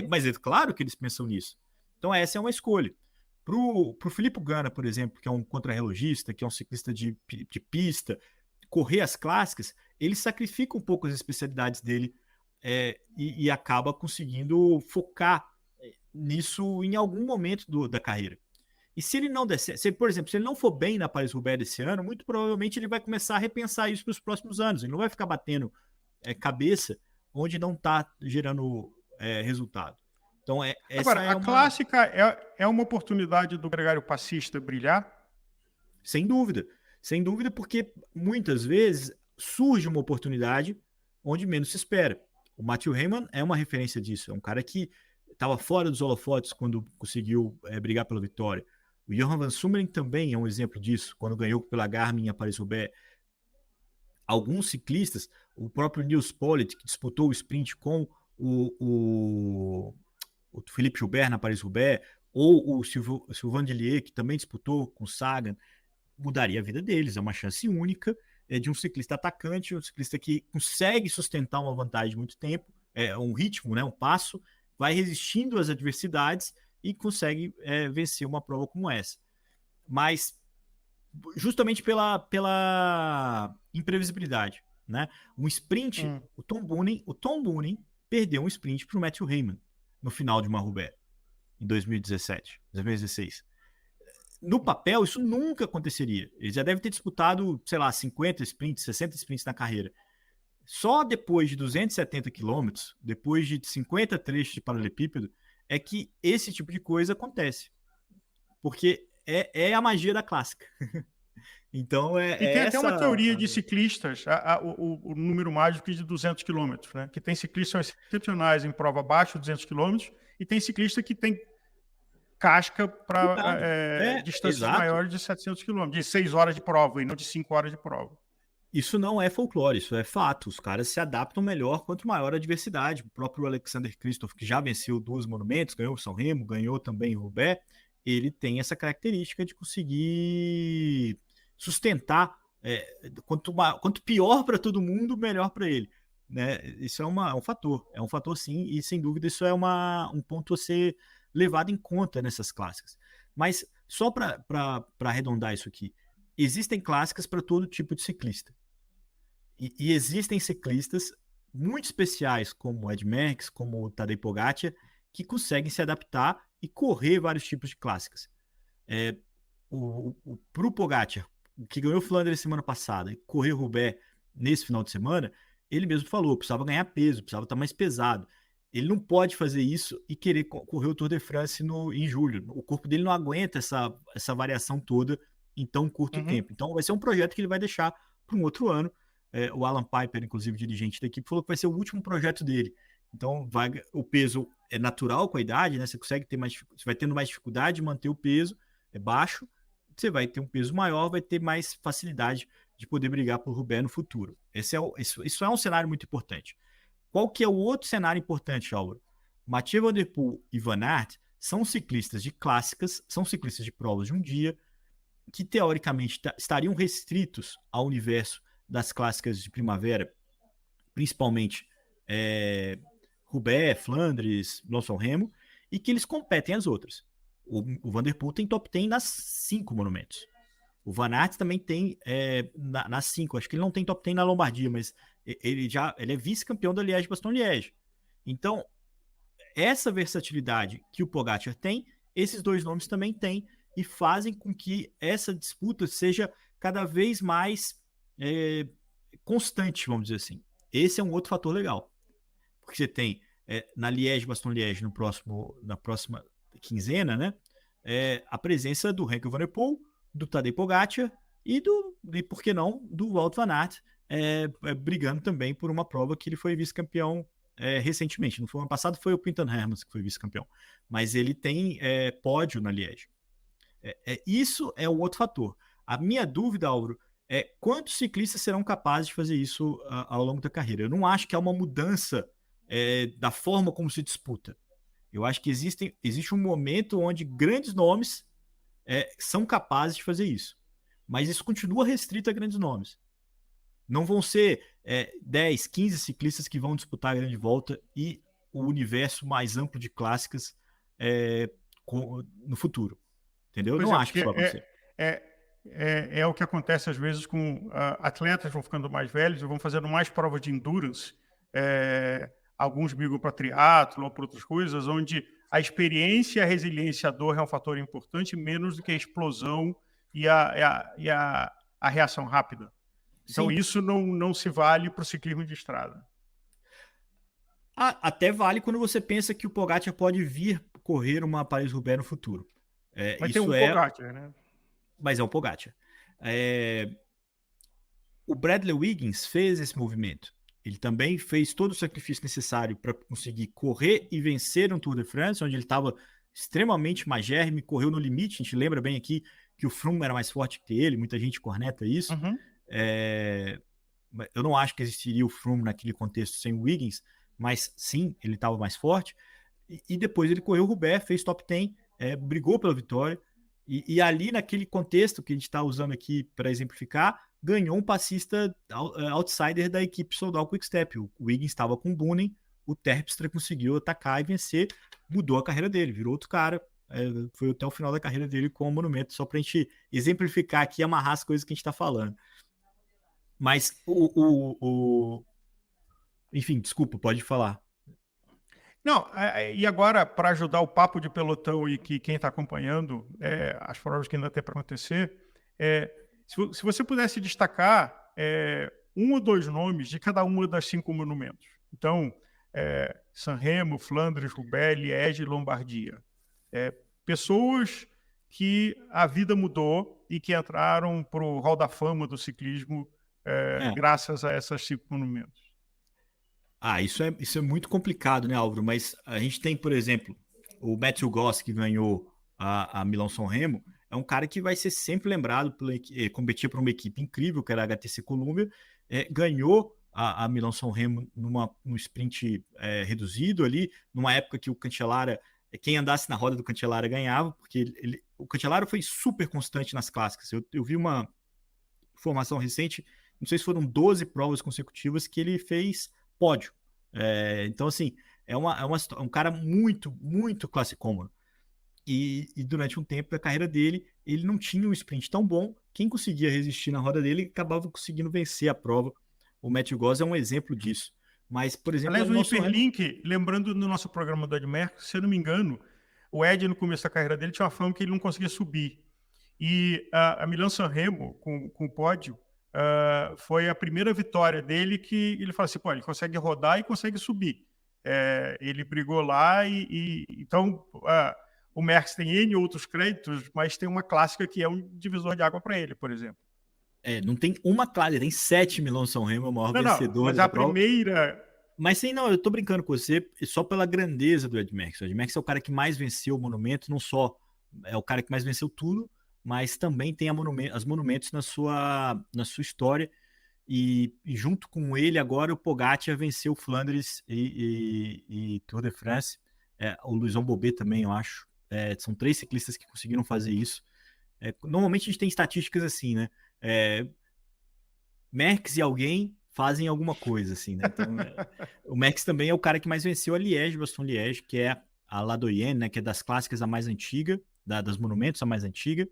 Mas é claro que eles pensam nisso. Então essa é uma escolha. Pro Filippo Ganna, por exemplo, que é um contrarrelogista, que é um ciclista de pista, correr as clássicas, ele sacrifica um pouco as especialidades dele e acaba conseguindo focar nisso em algum momento da carreira. E se ele não der certo, por exemplo, se ele não for bem na Paris-Roubaix desse ano, muito provavelmente ele vai começar a repensar isso para os próximos anos. Ele não vai ficar batendo cabeça onde não está gerando resultado. Então, Agora, a clássica é uma oportunidade do gregário passista brilhar? Sem dúvida. Sem dúvida, porque muitas vezes surge uma oportunidade onde menos se espera. O Matthew Hayman é uma referência disso. É um cara que estava fora dos holofotes quando conseguiu brigar pela vitória. O Johan Van Summeren também é um exemplo disso, quando ganhou pela Garmin a Paris-Roubaix. Alguns ciclistas, o próprio Nils Politt, que disputou o sprint com o Philippe Gilbert na Paris-Roubaix, ou o Sylvain Dillier, que também disputou com o Sagan, mudaria a vida deles. É uma chance única de um ciclista atacante, um ciclista que consegue sustentar uma vantagem de muito tempo, um ritmo, né, um passo, vai resistindo às adversidades e consegue vencer uma prova como essa. Mas justamente pela imprevisibilidade, né? Um sprint, o Tom Boonen perdeu um sprint para o Matthew Hayman no final de uma Roubaix em 2016. No papel, isso nunca aconteceria. Ele já deve ter disputado, sei lá, 50 sprints, 60 sprints na carreira. Só depois de 270 quilômetros, depois de 50 trechos de paralelepípedo, é que esse tipo de coisa acontece. Porque é a magia da clássica. Então, e tem até uma teoria de ciclistas, o número mágico de 200 quilômetros, né? Que tem ciclistas excepcionais em prova abaixo de 200 quilômetros e tem ciclista que tem casca para distâncias maiores de 700 quilômetros, de 6 horas de prova e não de 5 horas de prova. Isso não é folclore, isso é fato. Os caras se adaptam melhor quanto maior a diversidade. O próprio Alexander Kristoff, que já venceu 2 monumentos, ganhou o São Remo, ganhou também o Roubaix, ele tem essa característica de conseguir sustentar. Quanto pior para todo mundo, melhor para ele. Né? Isso é um fator. É um fator, sim, e sem dúvida isso é um ponto a ser levado em conta nessas clássicas. Mas só para arredondar isso aqui, existem clássicas para todo tipo de ciclista. E existem ciclistas muito especiais, como o Ed Merckx, como o Tadej Pogacar, que conseguem se adaptar e correr vários tipos de clássicas. Pro Pogacar, que ganhou Flandres semana passada e correu Roubaix nesse final de semana, ele mesmo falou, precisava ganhar peso, precisava estar mais pesado. Ele não pode fazer isso e querer correr o Tour de France em julho. O corpo dele não aguenta essa variação toda em tão curto tempo. Então vai ser um projeto que ele vai deixar para um outro ano. O Alan Piper, inclusive dirigente da equipe, falou que vai ser o último projeto dele. Então o peso é natural com a idade, né? Você consegue ter mais, você vai tendo mais dificuldade de manter o peso baixo, você vai ter um peso maior, vai ter mais facilidade de poder brigar por Roubaix no futuro. Isso é um cenário muito importante. Qual que é o outro cenário importante, Álvaro? Mathieu Van Der Poel e Van Aert são ciclistas de clássicas, são ciclistas de provas de um dia, que teoricamente estariam restritos ao universo das clássicas de primavera, principalmente Roubaix, Flandres, Milão-San Remo, e que eles competem as outras. O Van Der Poel tem top 10 nas 5 monumentos. O Van Aert também tem nas 5. Acho que ele não tem top 10 na Lombardia, mas ele é vice-campeão da Liège-Bastogne-Liège. Então, essa versatilidade que o Pogacar tem, esses dois nomes também têm e fazem com que essa disputa seja cada vez mais constante, vamos dizer assim. Esse é um outro fator legal. Porque você tem na Liège-Bastogne-Liège na próxima quinzena, né? A presença do Remco Van Der Poel, do Tadej Pogacar e por que não, do Wout van Aert, brigando também por uma prova que ele foi vice-campeão recentemente. No ano passado foi o Quinton Hermans que foi vice-campeão, mas ele tem pódio na Liège. Isso é o outro fator. A minha dúvida, Álvaro, é quantos ciclistas serão capazes de fazer isso ao longo da carreira. Eu não acho que é uma mudança da forma como se disputa. Eu acho que existe um momento onde grandes nomes são capazes de fazer isso. Mas isso continua restrito a grandes nomes. Não vão ser 10, 15 ciclistas que vão disputar a grande volta e o universo mais amplo de clássicas no futuro. Entendeu? Eu Pois não é, acho que porque isso vai acontecer. é o que acontece às vezes com atletas vão ficando mais velhos e vão fazendo mais provas de endurance. Alguns migram para triatlo ou para outras coisas, onde a experiência, a resiliência, a dor é um fator importante, menos do que a explosão e a reação rápida. Então, Sim, isso não se vale para o ciclismo de estrada. até vale quando você pensa que o Pogacar pode vir correr uma Paris-Roubaix no futuro. Mas tem Isso um Pogacar, né? mas é o Pogacar. O Bradley Wiggins fez esse movimento. Ele também fez todo o sacrifício necessário para conseguir correr e vencer um Tour de France, onde ele estava extremamente magérrimo, correu no limite. A gente lembra bem aqui que o Froome era mais forte que ele, muita gente corneta isso. Uhum. Eu não acho que existiria o Froome naquele contexto sem o Wiggins, mas sim, ele estava mais forte. E depois ele correu o Roubaix, fez top 10, brigou pela vitória. E ali, naquele contexto que a gente está usando aqui para exemplificar, ganhou um passista outsider da equipe Soudal Quickstep. O Wiggins estava com o Boonen, o Terpstra conseguiu atacar e vencer, mudou a carreira dele, virou outro cara. Foi até o final da carreira dele com o monumento, só para a gente exemplificar aqui e amarrar as coisas que a gente está falando. Mas enfim, desculpa, pode falar. Não, e agora, para ajudar o papo de pelotão e que quem está acompanhando as provas que ainda tem para acontecer, se você pudesse destacar um ou dois nomes de cada uma das 5 monumentos. Então, San Remo, Flandres, Roubaix, Liège e Lombardia. Pessoas que a vida mudou e que entraram para o Hall da Fama do ciclismo graças a essas 5 monumentos. Isso é muito complicado, né, Álvaro? Mas a gente tem, por exemplo, o Matthew Goss, que ganhou a Milão-San Remo. é um cara que vai ser sempre lembrado, competir para uma equipe incrível, que era a HTC Columbia, ganhou a Milão-São Remo num sprint reduzido ali, numa época que o Cancellara, quem andasse na roda do Cancellara ganhava, porque o Cancellara foi super constante nas clássicas. Eu vi uma informação recente, não sei se foram 12 provas consecutivas que ele fez pódio. Então, assim, é um cara muito, muito classicômono. E durante um tempo da carreira dele, ele não tinha um sprint tão bom. Quem conseguia resistir na roda dele acabava conseguindo vencer a prova. O Matthew Goss é um exemplo disso. Mas, por exemplo, Aliás, no o nosso Hyperlink, lembrando do nosso programa do Ed Merckx, se eu não me engano, o Ed, no começo da carreira dele, tinha uma fama que ele não conseguia subir. E a Milan-San Remo, com o pódio, foi a primeira vitória dele que ele fala assim, pô, ele consegue rodar e consegue subir. Ele brigou lá então o Merckx tem N outros créditos, mas tem uma clássica que é um divisor de água para ele, por exemplo. não tem uma clara, tem 7 Milão-São Remo, é o maior Não, vencedor mas a da prova. primeira... Mas sim, não, eu tô brincando com você só pela grandeza do Ed Merckx. O Ed Merckx é o cara que mais venceu o monumento, não só é o cara que mais venceu tudo, mas também tem as monumentos na sua história. E junto com ele, agora o Pogacar venceu Flandres e Tour de France. O Luizão Bobet também, eu acho. São 3 ciclistas que conseguiram fazer isso. Normalmente a gente tem estatísticas assim, né? Merckx e alguém fazem alguma coisa, assim, né? Então, o Merckx também é o cara que mais venceu a Liège-Bastogne-Liège, que é a La Doyenne, né? Que é das clássicas a mais antiga, das monumentos a mais antiga,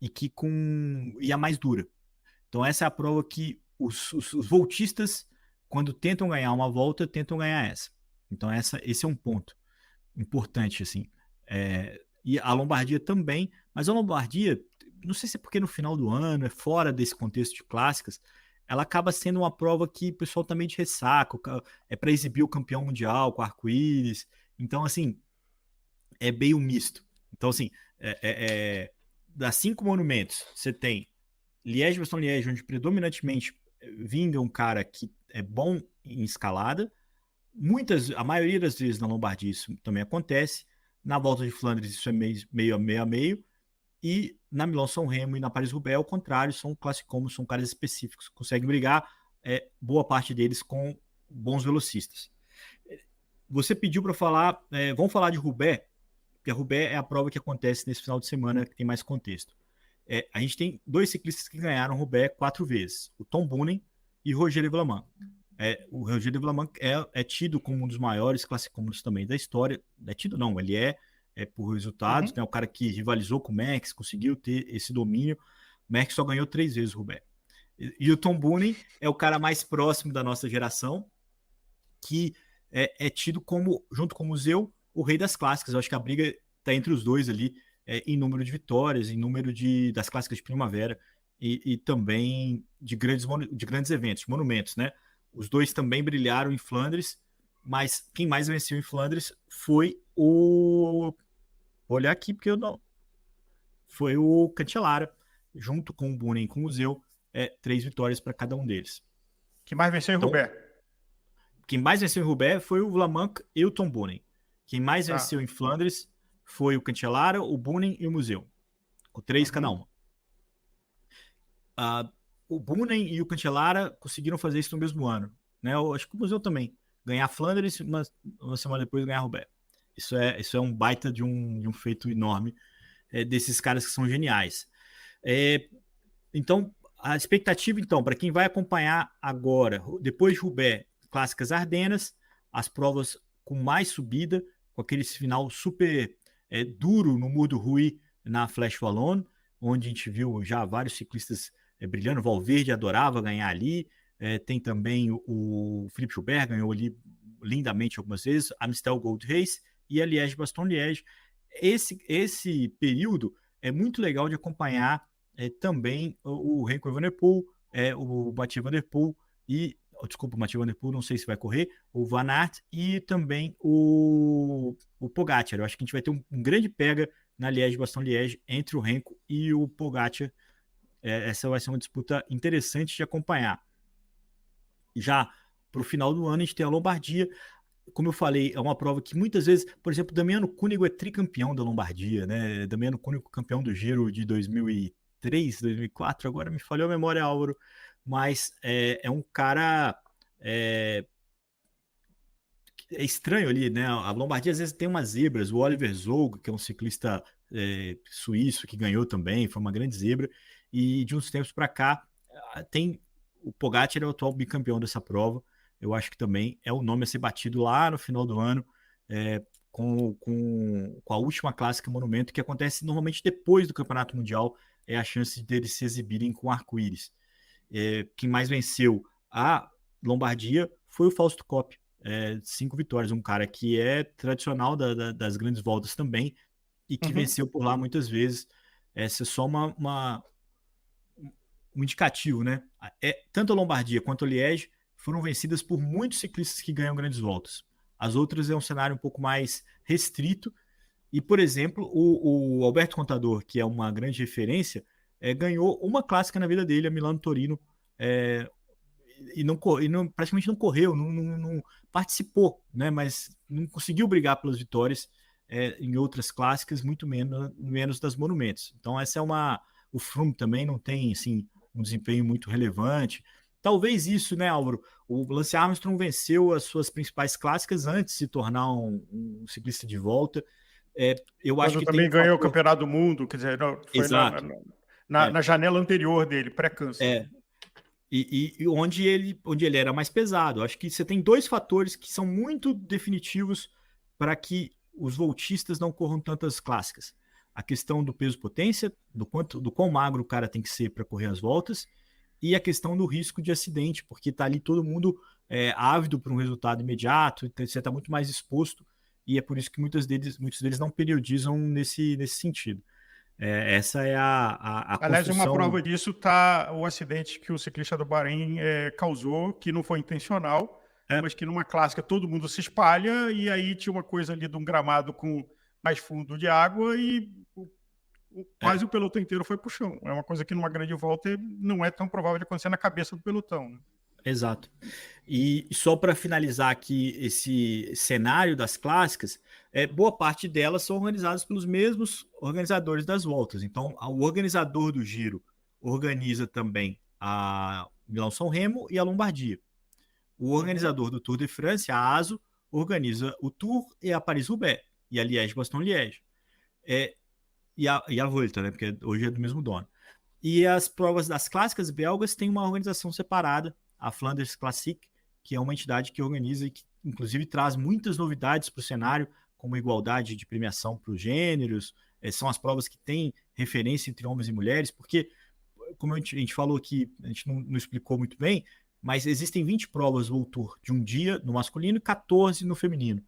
e a mais dura. Então, essa é a prova que os voltistas, quando tentam ganhar uma volta, tentam ganhar essa. Então, esse é um ponto importante, assim. E a Lombardia também, mas a Lombardia, não sei se é porque no final do ano, é fora desse contexto de clássicas, ela acaba sendo uma prova que o pessoal também de ressaca, é para exibir o campeão mundial com arco-íris. Então, assim, é meio misto. Então, assim, das 5 monumentos, você tem Liège-Bastogne-Liège, onde predominantemente vinga um cara que é bom em escalada. A maioria das vezes na Lombardia isso também acontece. Na volta de Flandres isso é meio a meio. E na Milão-São Remo e na Paris-Roubaix, ao contrário, são classicômonos, são caras específicos, conseguem brigar, boa parte deles com bons velocistas. Você pediu para falar, vamos falar de Roubaix, porque a Roubaix é a prova que acontece nesse final de semana, que tem mais contexto. A gente tem 2 ciclistas que ganharam Roubaix 4 vezes, o Tom Boonen e o Roger de Vlamant. O Roger de Vlamant é tido como um dos maiores classicômonos também da história. É tido não, ele por resultados, né? O cara que rivalizou com o Max, conseguiu ter esse domínio. O Max só ganhou 3 vezes o Roubaix. E o Tom Boonen é o cara mais próximo da nossa geração, que é tido como, junto com o Museu, o rei das clássicas. Eu acho que a briga está entre os dois ali, em número de vitórias, em número das clássicas de primavera e também de grandes eventos, monumentos, né? Os dois também brilharam em Flandres, mas quem mais venceu em Flandres foi Vou olhar aqui porque eu não. Foi o Cancellara, junto com o Boonen e com o Museu, 3 vitórias para cada um deles. Que mais venceu em Então, Roubaix? quem mais venceu em Roubaix foi o Vlamanck e o Tom Boonen. Quem mais venceu em Flandres foi o Cancellara, o Boonen e o Museu, com 3 cada uma. O Boonen e o Cancellara conseguiram fazer isso no mesmo ano. Né? Eu acho que o Museu também. Ganhar Flandres, uma semana depois ganhar Roubaix. Isso é um baita de um feito enorme desses caras que são geniais. Então, a expectativa, então, para quem vai acompanhar agora, depois de Roubaix, Clássicas Ardenas, as provas com mais subida, com aquele final super duro no Mur do Rui, na Flash Wallonne, onde a gente viu já vários ciclistas brilhando. Valverde adorava ganhar ali. Tem também o Philippe Gilbert, ganhou ali lindamente algumas vezes, a Amstel Gold Race e a Liège-Bastogne-Liège. Esse período é muito legal de acompanhar também o Remco Evenepoel, o Mathieu Van Der Poel desculpa, o Mathieu Van Der Poel, não sei se vai correr, o Van Aert e também o Pogacar. Eu acho que a gente vai ter um grande pega na Liège-Bastogne-Liège entre o Remco e o Pogacar. Essa vai ser uma disputa interessante de acompanhar. Já para o final do ano, a gente tem a Lombardia. como eu falei, é uma prova que muitas vezes, por exemplo, Damiano Cunego é tricampeão da Lombardia, né? Damiano Cunego campeão do Giro de 2003, 2004, agora me falhou a memória, Álvaro, mas é um cara é, é estranho ali, né? A Lombardia às vezes tem umas zebras. O Oliver Zolg, que é um ciclista suíço que ganhou também, foi uma grande zebra. E de uns tempos para cá tem o Pogacar é o atual bicampeão dessa prova. Eu acho que também é o nome a ser batido lá no final do ano, com a última clássica Monumento, que acontece normalmente depois do Campeonato Mundial, é a chance deles se exibirem com arco-íris. Quem mais venceu a Lombardia foi o Fausto Coppi, 5 vitórias, um cara que é tradicional das grandes voltas também e que venceu por lá muitas vezes. Essa é só um indicativo, né? Tanto a Lombardia quanto a Liège foram vencidas por muitos ciclistas que ganham grandes voltas. As outras é um cenário um pouco mais restrito. E, por exemplo, o Alberto Contador, que é uma grande referência, ganhou uma clássica na vida dele, a Milano-Torino, praticamente não correu, não participou, né? Mas não conseguiu brigar pelas vitórias em outras clássicas, muito menos das monumentos. Então, essa é o Froome também não tem assim, um desempenho muito relevante. Talvez isso, né, Álvaro? O Lance Armstrong venceu as suas principais clássicas antes de se tornar um ciclista de volta. Eu acho Quando que tem também um ganhou o fator. Campeonato do Mundo, quer dizer, foi Exato. na janela anterior dele, pré-câncer. E onde ele era mais pesado. Acho que você tem dois fatores que são muito definitivos para que os voltistas não corram tantas clássicas. A questão do peso-potência, do quão magro o cara tem que ser para correr as voltas, e a questão do risco de acidente, porque está ali todo mundo ávido por um resultado imediato, então você está muito mais exposto, e é por isso que muitos deles não periodizam nesse sentido. Essa é a Aliás, uma construção. prova disso está o acidente que o ciclista do Bahrein causou, que não foi intencional, mas que numa clássica todo mundo se espalha, e aí tinha uma coisa ali de um gramado com mais fundo de água e quase o pelotão inteiro foi pro chão. É uma coisa que numa grande volta não é tão provável de acontecer na cabeça do pelotão. Né? Exato. E só para finalizar aqui esse cenário das clássicas, boa parte delas são organizadas pelos mesmos organizadores das voltas. Então, o organizador do Giro organiza também a Milão-São Remo e a Lombardia. O organizador do Tour de France, a ASO, organiza o Tour e a Paris-Roubaix e a Liège-Bastogne-Liège. E a Volta, né? Porque hoje é do mesmo dono. E as provas das clássicas belgas têm uma organização separada, a Flanders Classic, que é uma entidade que organiza e que, inclusive, traz muitas novidades para o cenário, como igualdade de premiação para os gêneros, são as provas que têm referência entre homens e mulheres, porque, como a gente falou aqui, a gente não explicou muito bem, mas existem 20 provas World Tour de um dia no masculino e 14 no feminino.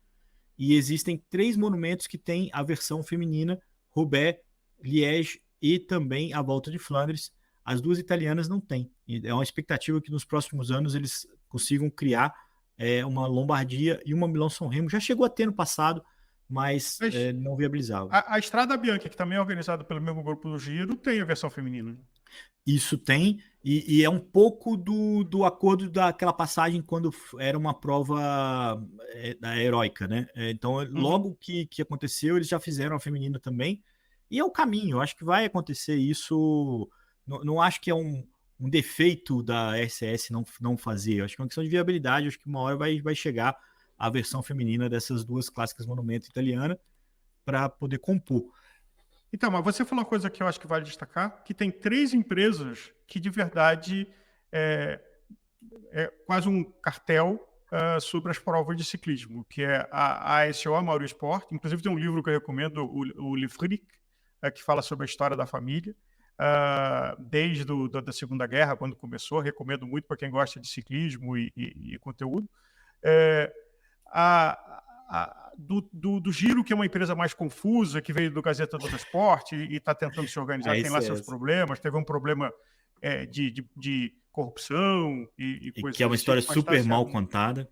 E existem 3 monumentos que têm a versão feminina, Roubaix, Liège e também a Volta de Flandres. As 2 italianas não têm. É uma expectativa que nos próximos anos eles consigam criar uma Lombardia e uma Milão-São Remo. Já chegou a ter no passado, mas não viabilizava. A Estrada Bianca, que também é organizada pelo mesmo grupo do Giro, tem a versão feminina. Isso tem, e é um pouco do acordo daquela passagem quando era uma prova da heróica, né? Então, logo que aconteceu, eles já fizeram a feminina também, e é o caminho, eu acho que vai acontecer isso, não acho que é um defeito da RCS não fazer, eu acho que é uma questão de viabilidade, eu acho que uma hora vai chegar a versão feminina dessas 2 clássicas monumento italiana para poder compor. Então, mas você falou uma coisa que eu acho que vale destacar, que tem 3 empresas que de verdade é quase um cartel sobre as provas de ciclismo, que é a ASO, a Mauro Sport. Inclusive tem um livro que eu recomendo, o Livric, que fala sobre a história da família, desde da Segunda Guerra, quando começou. Recomendo muito para quem gosta de ciclismo e conteúdo. Do Giro, que é uma empresa mais confusa, que veio do Gazeta do Esporte e está tentando se organizar, tem lá seus problemas, teve um problema de corrupção e coisas que é uma história super mal contada.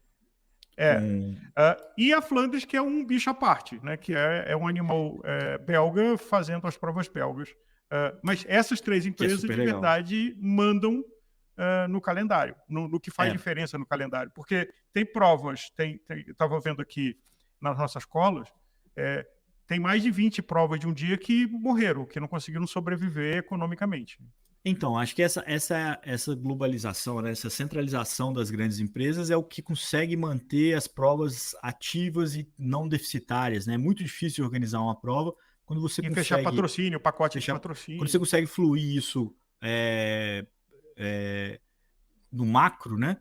E a Flandres, que é um bicho à parte, né? Que é um animal belga fazendo as provas belgas. Mas essas 3 empresas de verdade mandam no calendário, no que faz É. diferença no calendário. Porque tem provas, eu estava vendo aqui nas nossas escolas, tem mais de 20 provas de um dia que morreram, que não conseguiram sobreviver economicamente. Então, acho que essa globalização, né, essa centralização das grandes empresas é o que consegue manter as provas ativas e não deficitárias, né? É muito difícil organizar uma prova quando você E fechar consegue patrocínio, pacote de fechar, quando patrocínio. você consegue fluir isso é, no macro, né?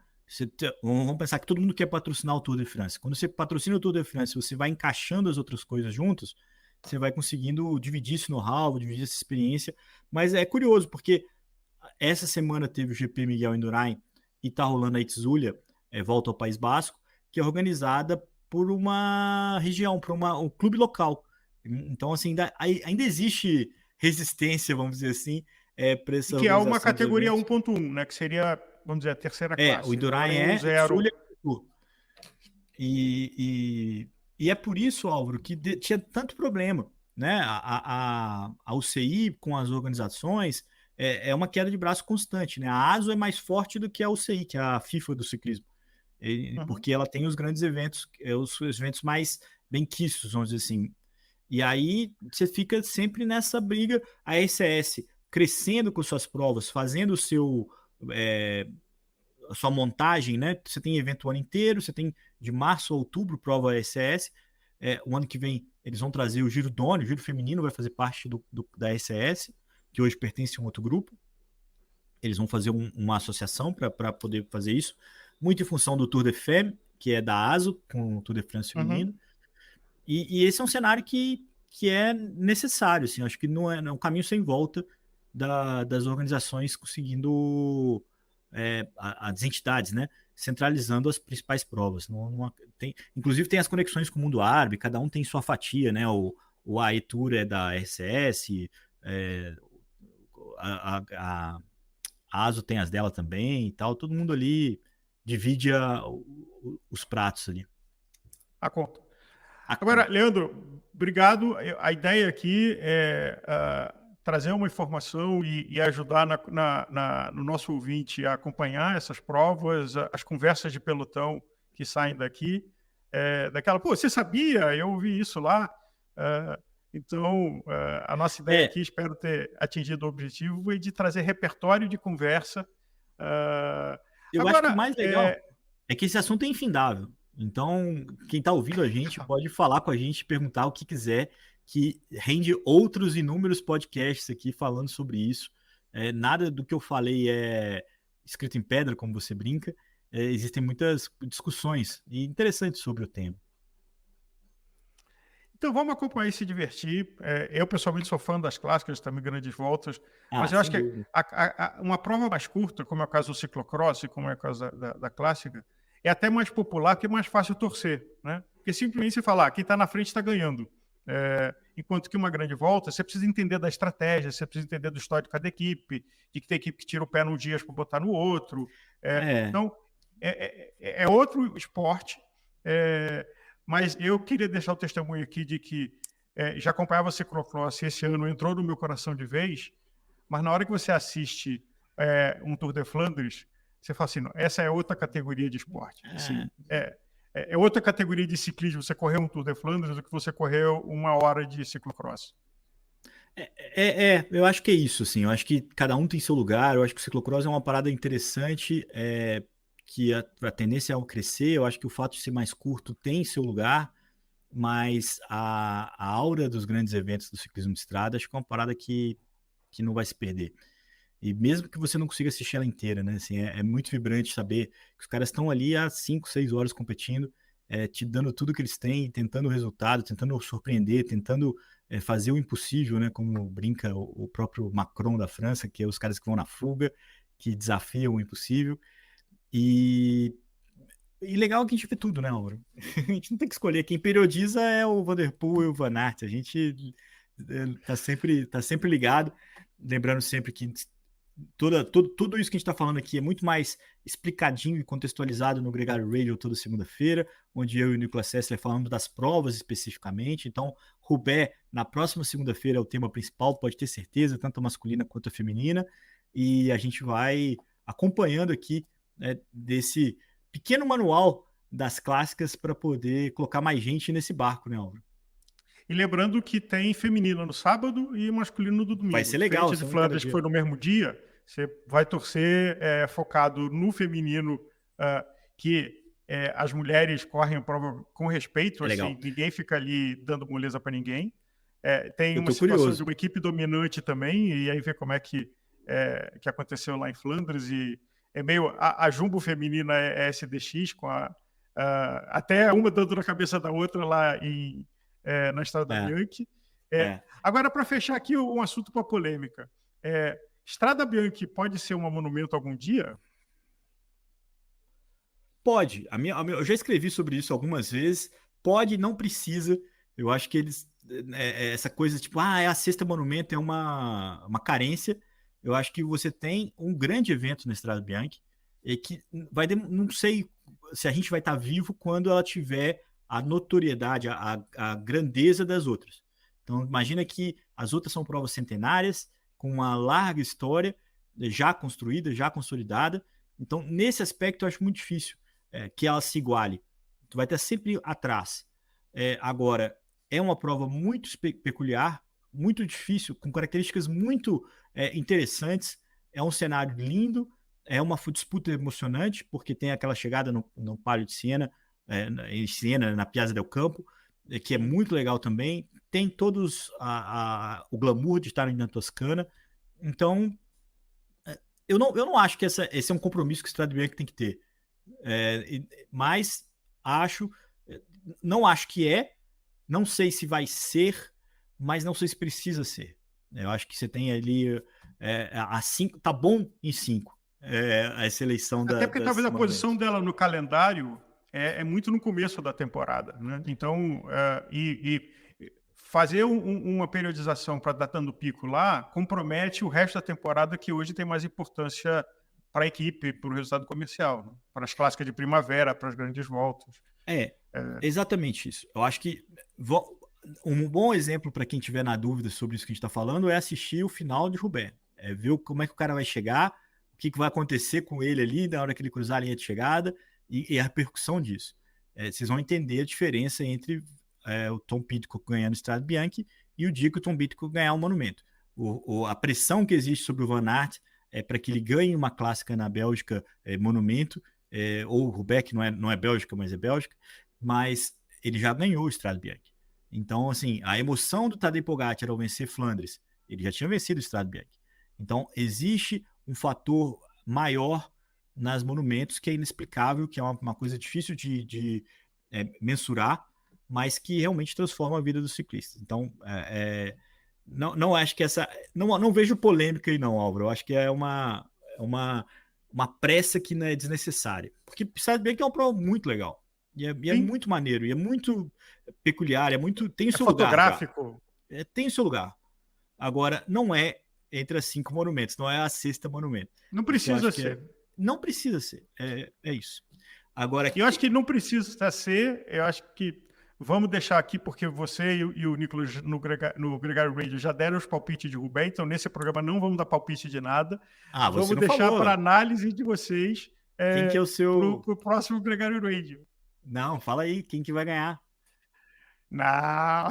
Vamos pensar que todo mundo quer patrocinar o Tour de France. Quando você patrocina o Tour de France, você vai encaixando as outras coisas juntos, você vai conseguindo dividir esse know-how, dividir essa experiência. Mas é curioso, porque essa semana teve o GP Miguel Indurain e tá rolando a Itzulia, Volta ao País Basco, que é organizada por uma região, por um clube local. Então, assim, ainda existe resistência, vamos dizer assim, para E essa que é uma organização dos categoria eventos. 1.1, né? Que seria, vamos dizer, a terceira O classe. Não é Indurain nem o zero. Itzulia e é por isso, Álvaro, que tinha tanto problema, né? A UCI com as organizações é uma queda de braço constante, né? A ASO é mais forte do que a UCI, que é a FIFA do ciclismo, Uhum. porque ela tem os grandes eventos, os eventos mais benquistos, vamos dizer assim. E aí você fica sempre nessa briga, a SS crescendo com suas provas, fazendo é, a sua montagem, né? Você tem evento o ano inteiro, você tem de março a outubro prova SS. O ano que vem eles vão trazer o Giro Doni, o Giro Feminino vai fazer parte da SS, que hoje pertence a um outro grupo. Eles vão fazer uma associação para poder fazer isso, muito em função do Tour de Femme, que é da ASO, com o Tour de France Uhum. feminino. E esse é um cenário que é necessário, assim, acho que não é um caminho sem volta das organizações conseguindo as entidades, né, centralizando as principais provas. Inclusive tem as conexões com o mundo árabe, cada um tem sua fatia, né? O AE Tour é da RCS, a ASO tem as dela também e tal. Todo mundo ali divide os pratos ali. A conta. A Agora, conta. Leandro, obrigado. A ideia aqui é trazer uma informação e ajudar no nosso ouvinte a acompanhar essas provas, as conversas de pelotão que saem daqui. Daquela, pô, você sabia? Eu ouvi isso lá. Então, a nossa ideia aqui, espero ter atingido o objetivo, é de trazer repertório de conversa. Eu acho que o Agora, mais legal é que esse assunto é infindável. Então, quem está ouvindo a gente pode falar com a gente, perguntar o que quiser, que rende outros inúmeros podcasts aqui falando sobre isso. Nada do que eu falei é escrito em pedra, como você brinca. Existem muitas discussões e interessantes sobre o tema. Então vamos acompanhar e se divertir. Eu, pessoalmente, sou fã das clássicas, também grandes voltas, mas eu acho Sem que dúvida. uma prova mais curta, como é o caso do ciclocross e como é o caso da clássica, é até mais popular porque é mais fácil torcer, né? Porque simplesmente você falar, quem está na frente está ganhando. Enquanto que uma grande volta, você precisa entender da estratégia, você precisa entender do histórico de cada equipe, de que tem equipe que tira o pé num dia para botar no outro. Então, é outro esporte. Mas eu queria deixar o testemunho aqui de que já acompanhava o ciclocross e esse ano entrou no meu coração de vez, mas na hora que você assiste um Tour de Flandres, você fala assim, não, essa é outra categoria de esporte. Assim, é outra categoria de ciclismo você correr um Tour de Flandres do que você correr 1 hora de ciclocross. Eu acho que é isso, assim. Eu acho que cada um tem seu lugar. Eu acho que o ciclocross é uma parada interessante, que a tendência é crescer. Eu acho que o fato de ser mais curto tem seu lugar, mas a aura dos grandes eventos do ciclismo de estrada acho que é uma parada que não vai se perder. E mesmo que você não consiga assistir ela inteira, né? Assim, é muito vibrante saber que os caras estão ali há 5, 6 horas competindo, te dando tudo que eles têm, tentando o resultado, tentando surpreender, tentando fazer o impossível, né? Como brinca o próprio Macron da França, que é os caras que vão na fuga, que desafiam o impossível. E legal que a gente vê tudo, né, Álvaro? A gente não tem que escolher. Quem periodiza é o Van Der Poel e o Van Aert. A gente tá sempre ligado. Lembrando sempre que tudo isso que a gente está falando aqui é muito mais explicadinho e contextualizado no Gregário Radio toda segunda-feira, onde eu e o Nicolas Sessler falamos das provas especificamente. Então, Roubaix, na próxima segunda-feira, é o tema principal, pode ter certeza, tanto a masculina quanto a feminina. E a gente vai acompanhando aqui, né, desse pequeno manual das clássicas para poder colocar mais gente nesse barco, né, Álvaro? E lembrando que tem feminino no sábado e masculino no Vai domingo. ser legal, Diferente de são um em cada Flandres, que dia. foi no mesmo dia, você vai torcer focado no feminino, que as mulheres correm a prova com respeito, É assim, legal. ninguém fica ali dando moleza para ninguém. Tem Eu uma tô situação de curioso. uma equipe dominante também, e aí ver como é que aconteceu lá em Flandres. E é meio. A Jumbo feminina é SDX, até uma dando na cabeça da outra lá na Estrada É, Bianchi. é. Agora, para fechar aqui um assunto para polêmica. Estrada Bianchi pode ser um monumento algum dia? Pode. Eu já escrevi sobre isso algumas vezes. Pode, não precisa. Eu acho que eles. Essa coisa tipo, é a sexta monumento, é uma carência. Eu acho que você tem um grande evento na Estrada Bianchi e que não sei se a gente vai estar vivo quando ela tiver a notoriedade, a grandeza das outras. Então, imagina que as outras são provas centenárias, com uma larga história, já construída, já consolidada. Então, nesse aspecto, eu acho muito difícil que ela se iguale. Tu vai estar sempre atrás. Agora, é uma prova muito peculiar, muito difícil, com características muito interessantes. É um cenário lindo, é uma disputa emocionante, porque tem aquela chegada no Palio de Siena, em Siena, na Piazza del Campo, que é muito legal também. Tem todos o glamour de estar na Toscana. Então, eu não acho que esse é um compromisso que o Strade Bianchi tem que ter. Mas acho, não acho que não sei se vai ser, mas não sei se precisa ser. Eu acho que você tem ali a 5, tá bom em 5, essa eleição Até porque das talvez a posição monumentos. dela no calendário é muito no começo da temporada, né? Então, fazer uma periodização para datando o pico lá compromete o resto da temporada, que hoje tem mais importância para a equipe, para o resultado comercial, né? Para as clássicas de primavera, para as grandes voltas. Exatamente isso. Eu acho que um bom exemplo para quem tiver na dúvida sobre isso que a gente está falando é assistir o final de Roubaix. Ver como é que o cara vai chegar, o que vai acontecer com ele ali na hora que ele cruzar a linha de chegada e a repercussão disso. Vocês vão entender a diferença entre o Tom Pidcock ganhando o Strade Bianchi e o dia que o Tom Pidcock ganhar o monumento. A pressão que existe sobre o Van Aert para que ele ganhe uma clássica na Bélgica, monumento, ou Roubaix, que não é Bélgica, mas é Bélgica, mas ele já ganhou o Strade Bianchi. Então, assim, a emoção do Tadej Pogacar ao vencer Flandres, ele já tinha vencido o Strade Bianchi. Então, existe um fator maior nas monumentos que é inexplicável, que é uma coisa difícil de mensurar, mas que realmente transforma a vida dos ciclistas. Então, não acho que não vejo polêmica aí não, Álvaro. Eu acho que é uma pressa que não é desnecessária. Porque sabe bem que é uma prova muito legal. E é muito maneiro, e é muito peculiar, tem o seu lugar já. Fotográfico. Tem o seu lugar. Agora, não é entre as 5 monumentos, não é a sexta monumento. Não Isso eu precisa acho que ser. não precisa ser. É isso. Agora, eu acho que não precisa ser. Eu acho que vamos deixar aqui, porque você e o Nicolas no Gregário Radio já deram os palpites de Roubaix, então nesse programa não vamos dar palpite de nada. você Vamos não deixar falou. para análise de vocês quem que é o seu... pro próximo Gregário Radio. Não, fala aí, quem que vai ganhar? Não!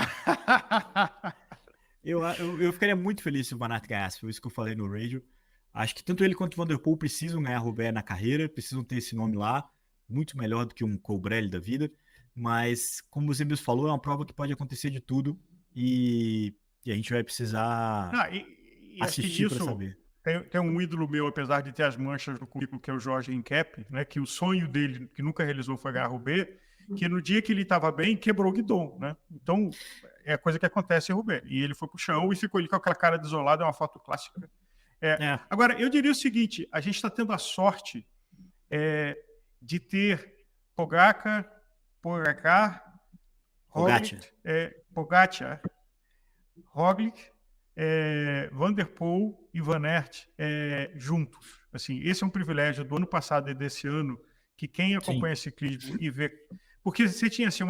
eu ficaria muito feliz se o Van Aert ganhasse, foi isso que eu falei no radio. Acho que tanto ele quanto o Van der Poel precisam ganhar Roubaix na carreira, precisam ter esse nome lá, muito melhor do que um Colbrelli da vida. Mas, como você mesmo falou, é uma prova que pode acontecer de tudo e a gente vai precisar assistir para saber. Tem um ídolo meu, apesar de ter as manchas no currículo, que é o Jorge Hincap, né, que o sonho dele, que nunca realizou, foi ganhar Roubaix, que no dia que ele estava bem, quebrou o guidão, né? Então, é a coisa que acontece em Roubaix. E ele foi pro chão e ficou ali com aquela cara desolada, é uma foto clássica. Agora, eu diria o seguinte, a gente está tendo a sorte de ter Pogacar, Roglic, Van der Poel e Van Aert juntos. Assim, esse é um privilégio do ano passado e desse ano, que quem acompanha ciclismo e vê... Porque você tinha assim,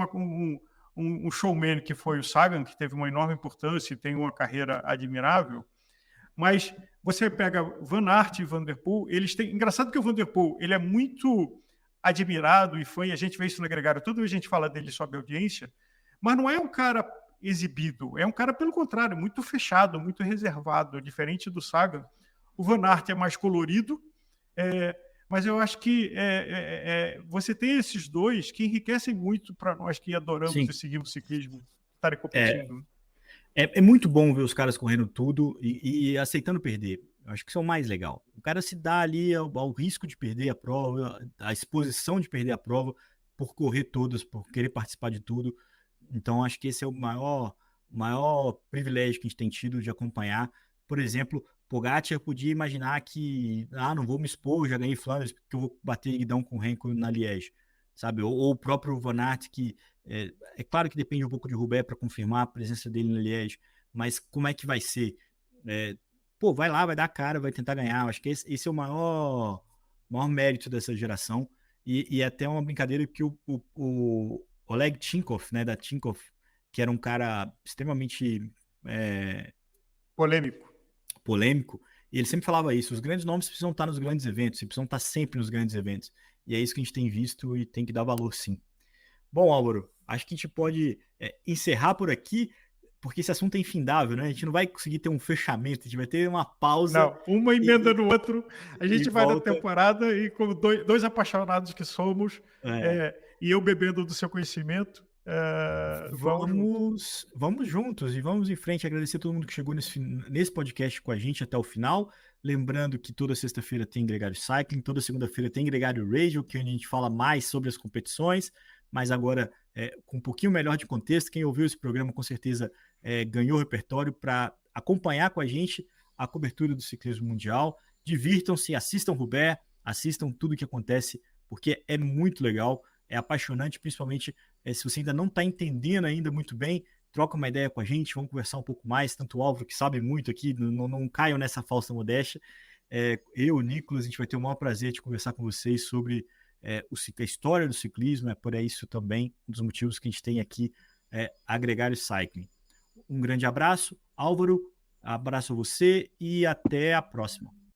um showman que foi o Sagan, que teve uma enorme importância e tem uma carreira admirável, Mas você pega Van Aert e Van der Poel, eles têm... Engraçado que o Van der Poel, ele é muito admirado e fã, e a gente vê isso no Gregário, toda vez a gente fala dele sob audiência, mas não é um cara exibido, é um cara, pelo contrário, muito fechado, muito reservado, diferente do Sagan. O Van Aert é mais colorido, mas eu acho que você tem esses dois que enriquecem muito para nós que adoramos Sim. e seguimos o ciclismo, estarem É, competindo. é muito bom ver os caras correndo tudo e aceitando perder. Eu acho que isso é o mais legal. O cara se dá ali ao risco de perder a prova, a exposição de perder a prova, por correr todas, por querer participar de tudo. Então, acho que esse é o maior privilégio que a gente tem tido de acompanhar. Por exemplo, Pogacar podia imaginar que, não vou me expor, já ganhei Flandres, porque eu vou bater guidão com o Renko na Liège, sabe? Ou o próprio Van Aert, que é claro que depende um pouco de Roubaix para confirmar a presença dele na Liège, mas como é que vai ser? Vai lá, vai dar a cara, vai tentar ganhar. Acho que esse é o maior mérito dessa geração. E é até uma brincadeira que o Oleg Tinkov, né, da Tinkoff, que era um cara extremamente Polêmico. polêmico, e ele sempre falava isso: os grandes nomes precisam estar nos grandes eventos, e precisam estar sempre nos grandes eventos. E é isso que a gente tem visto e tem que dar valor, sim. Bom, Álvaro, acho que a gente pode encerrar por aqui, porque esse assunto é infindável, né? A gente não vai conseguir ter um fechamento, a gente vai ter uma pausa Não, uma emenda no outro. A e gente vai na volta. temporada e, como dois apaixonados que somos, e eu bebendo do seu conhecimento, vamos juntos. Vamos juntos e vamos em frente. Agradecer a todo mundo que chegou nesse podcast com a gente até o final. Lembrando que toda sexta-feira tem Gregário Cycling, toda segunda-feira tem Gregário Radio, que a gente fala mais sobre as competições, mas agora com um pouquinho melhor de contexto. Quem ouviu esse programa com certeza ganhou repertório para acompanhar com a gente a cobertura do ciclismo mundial. Divirtam-se, assistam Roubaix, assistam tudo o que acontece, porque é muito legal, é apaixonante, principalmente se você ainda não está entendendo ainda muito bem, troca uma ideia com a gente, vamos conversar um pouco mais, tanto o Álvaro, que sabe muito aqui, não caiam nessa falsa modéstia. Eu, o Nicolas, a gente vai ter o maior prazer de conversar com vocês sobre a história do ciclismo, por isso também um dos motivos que a gente tem aqui a Gregário Cycling. Um grande abraço, Álvaro, abraço a você e até a próxima.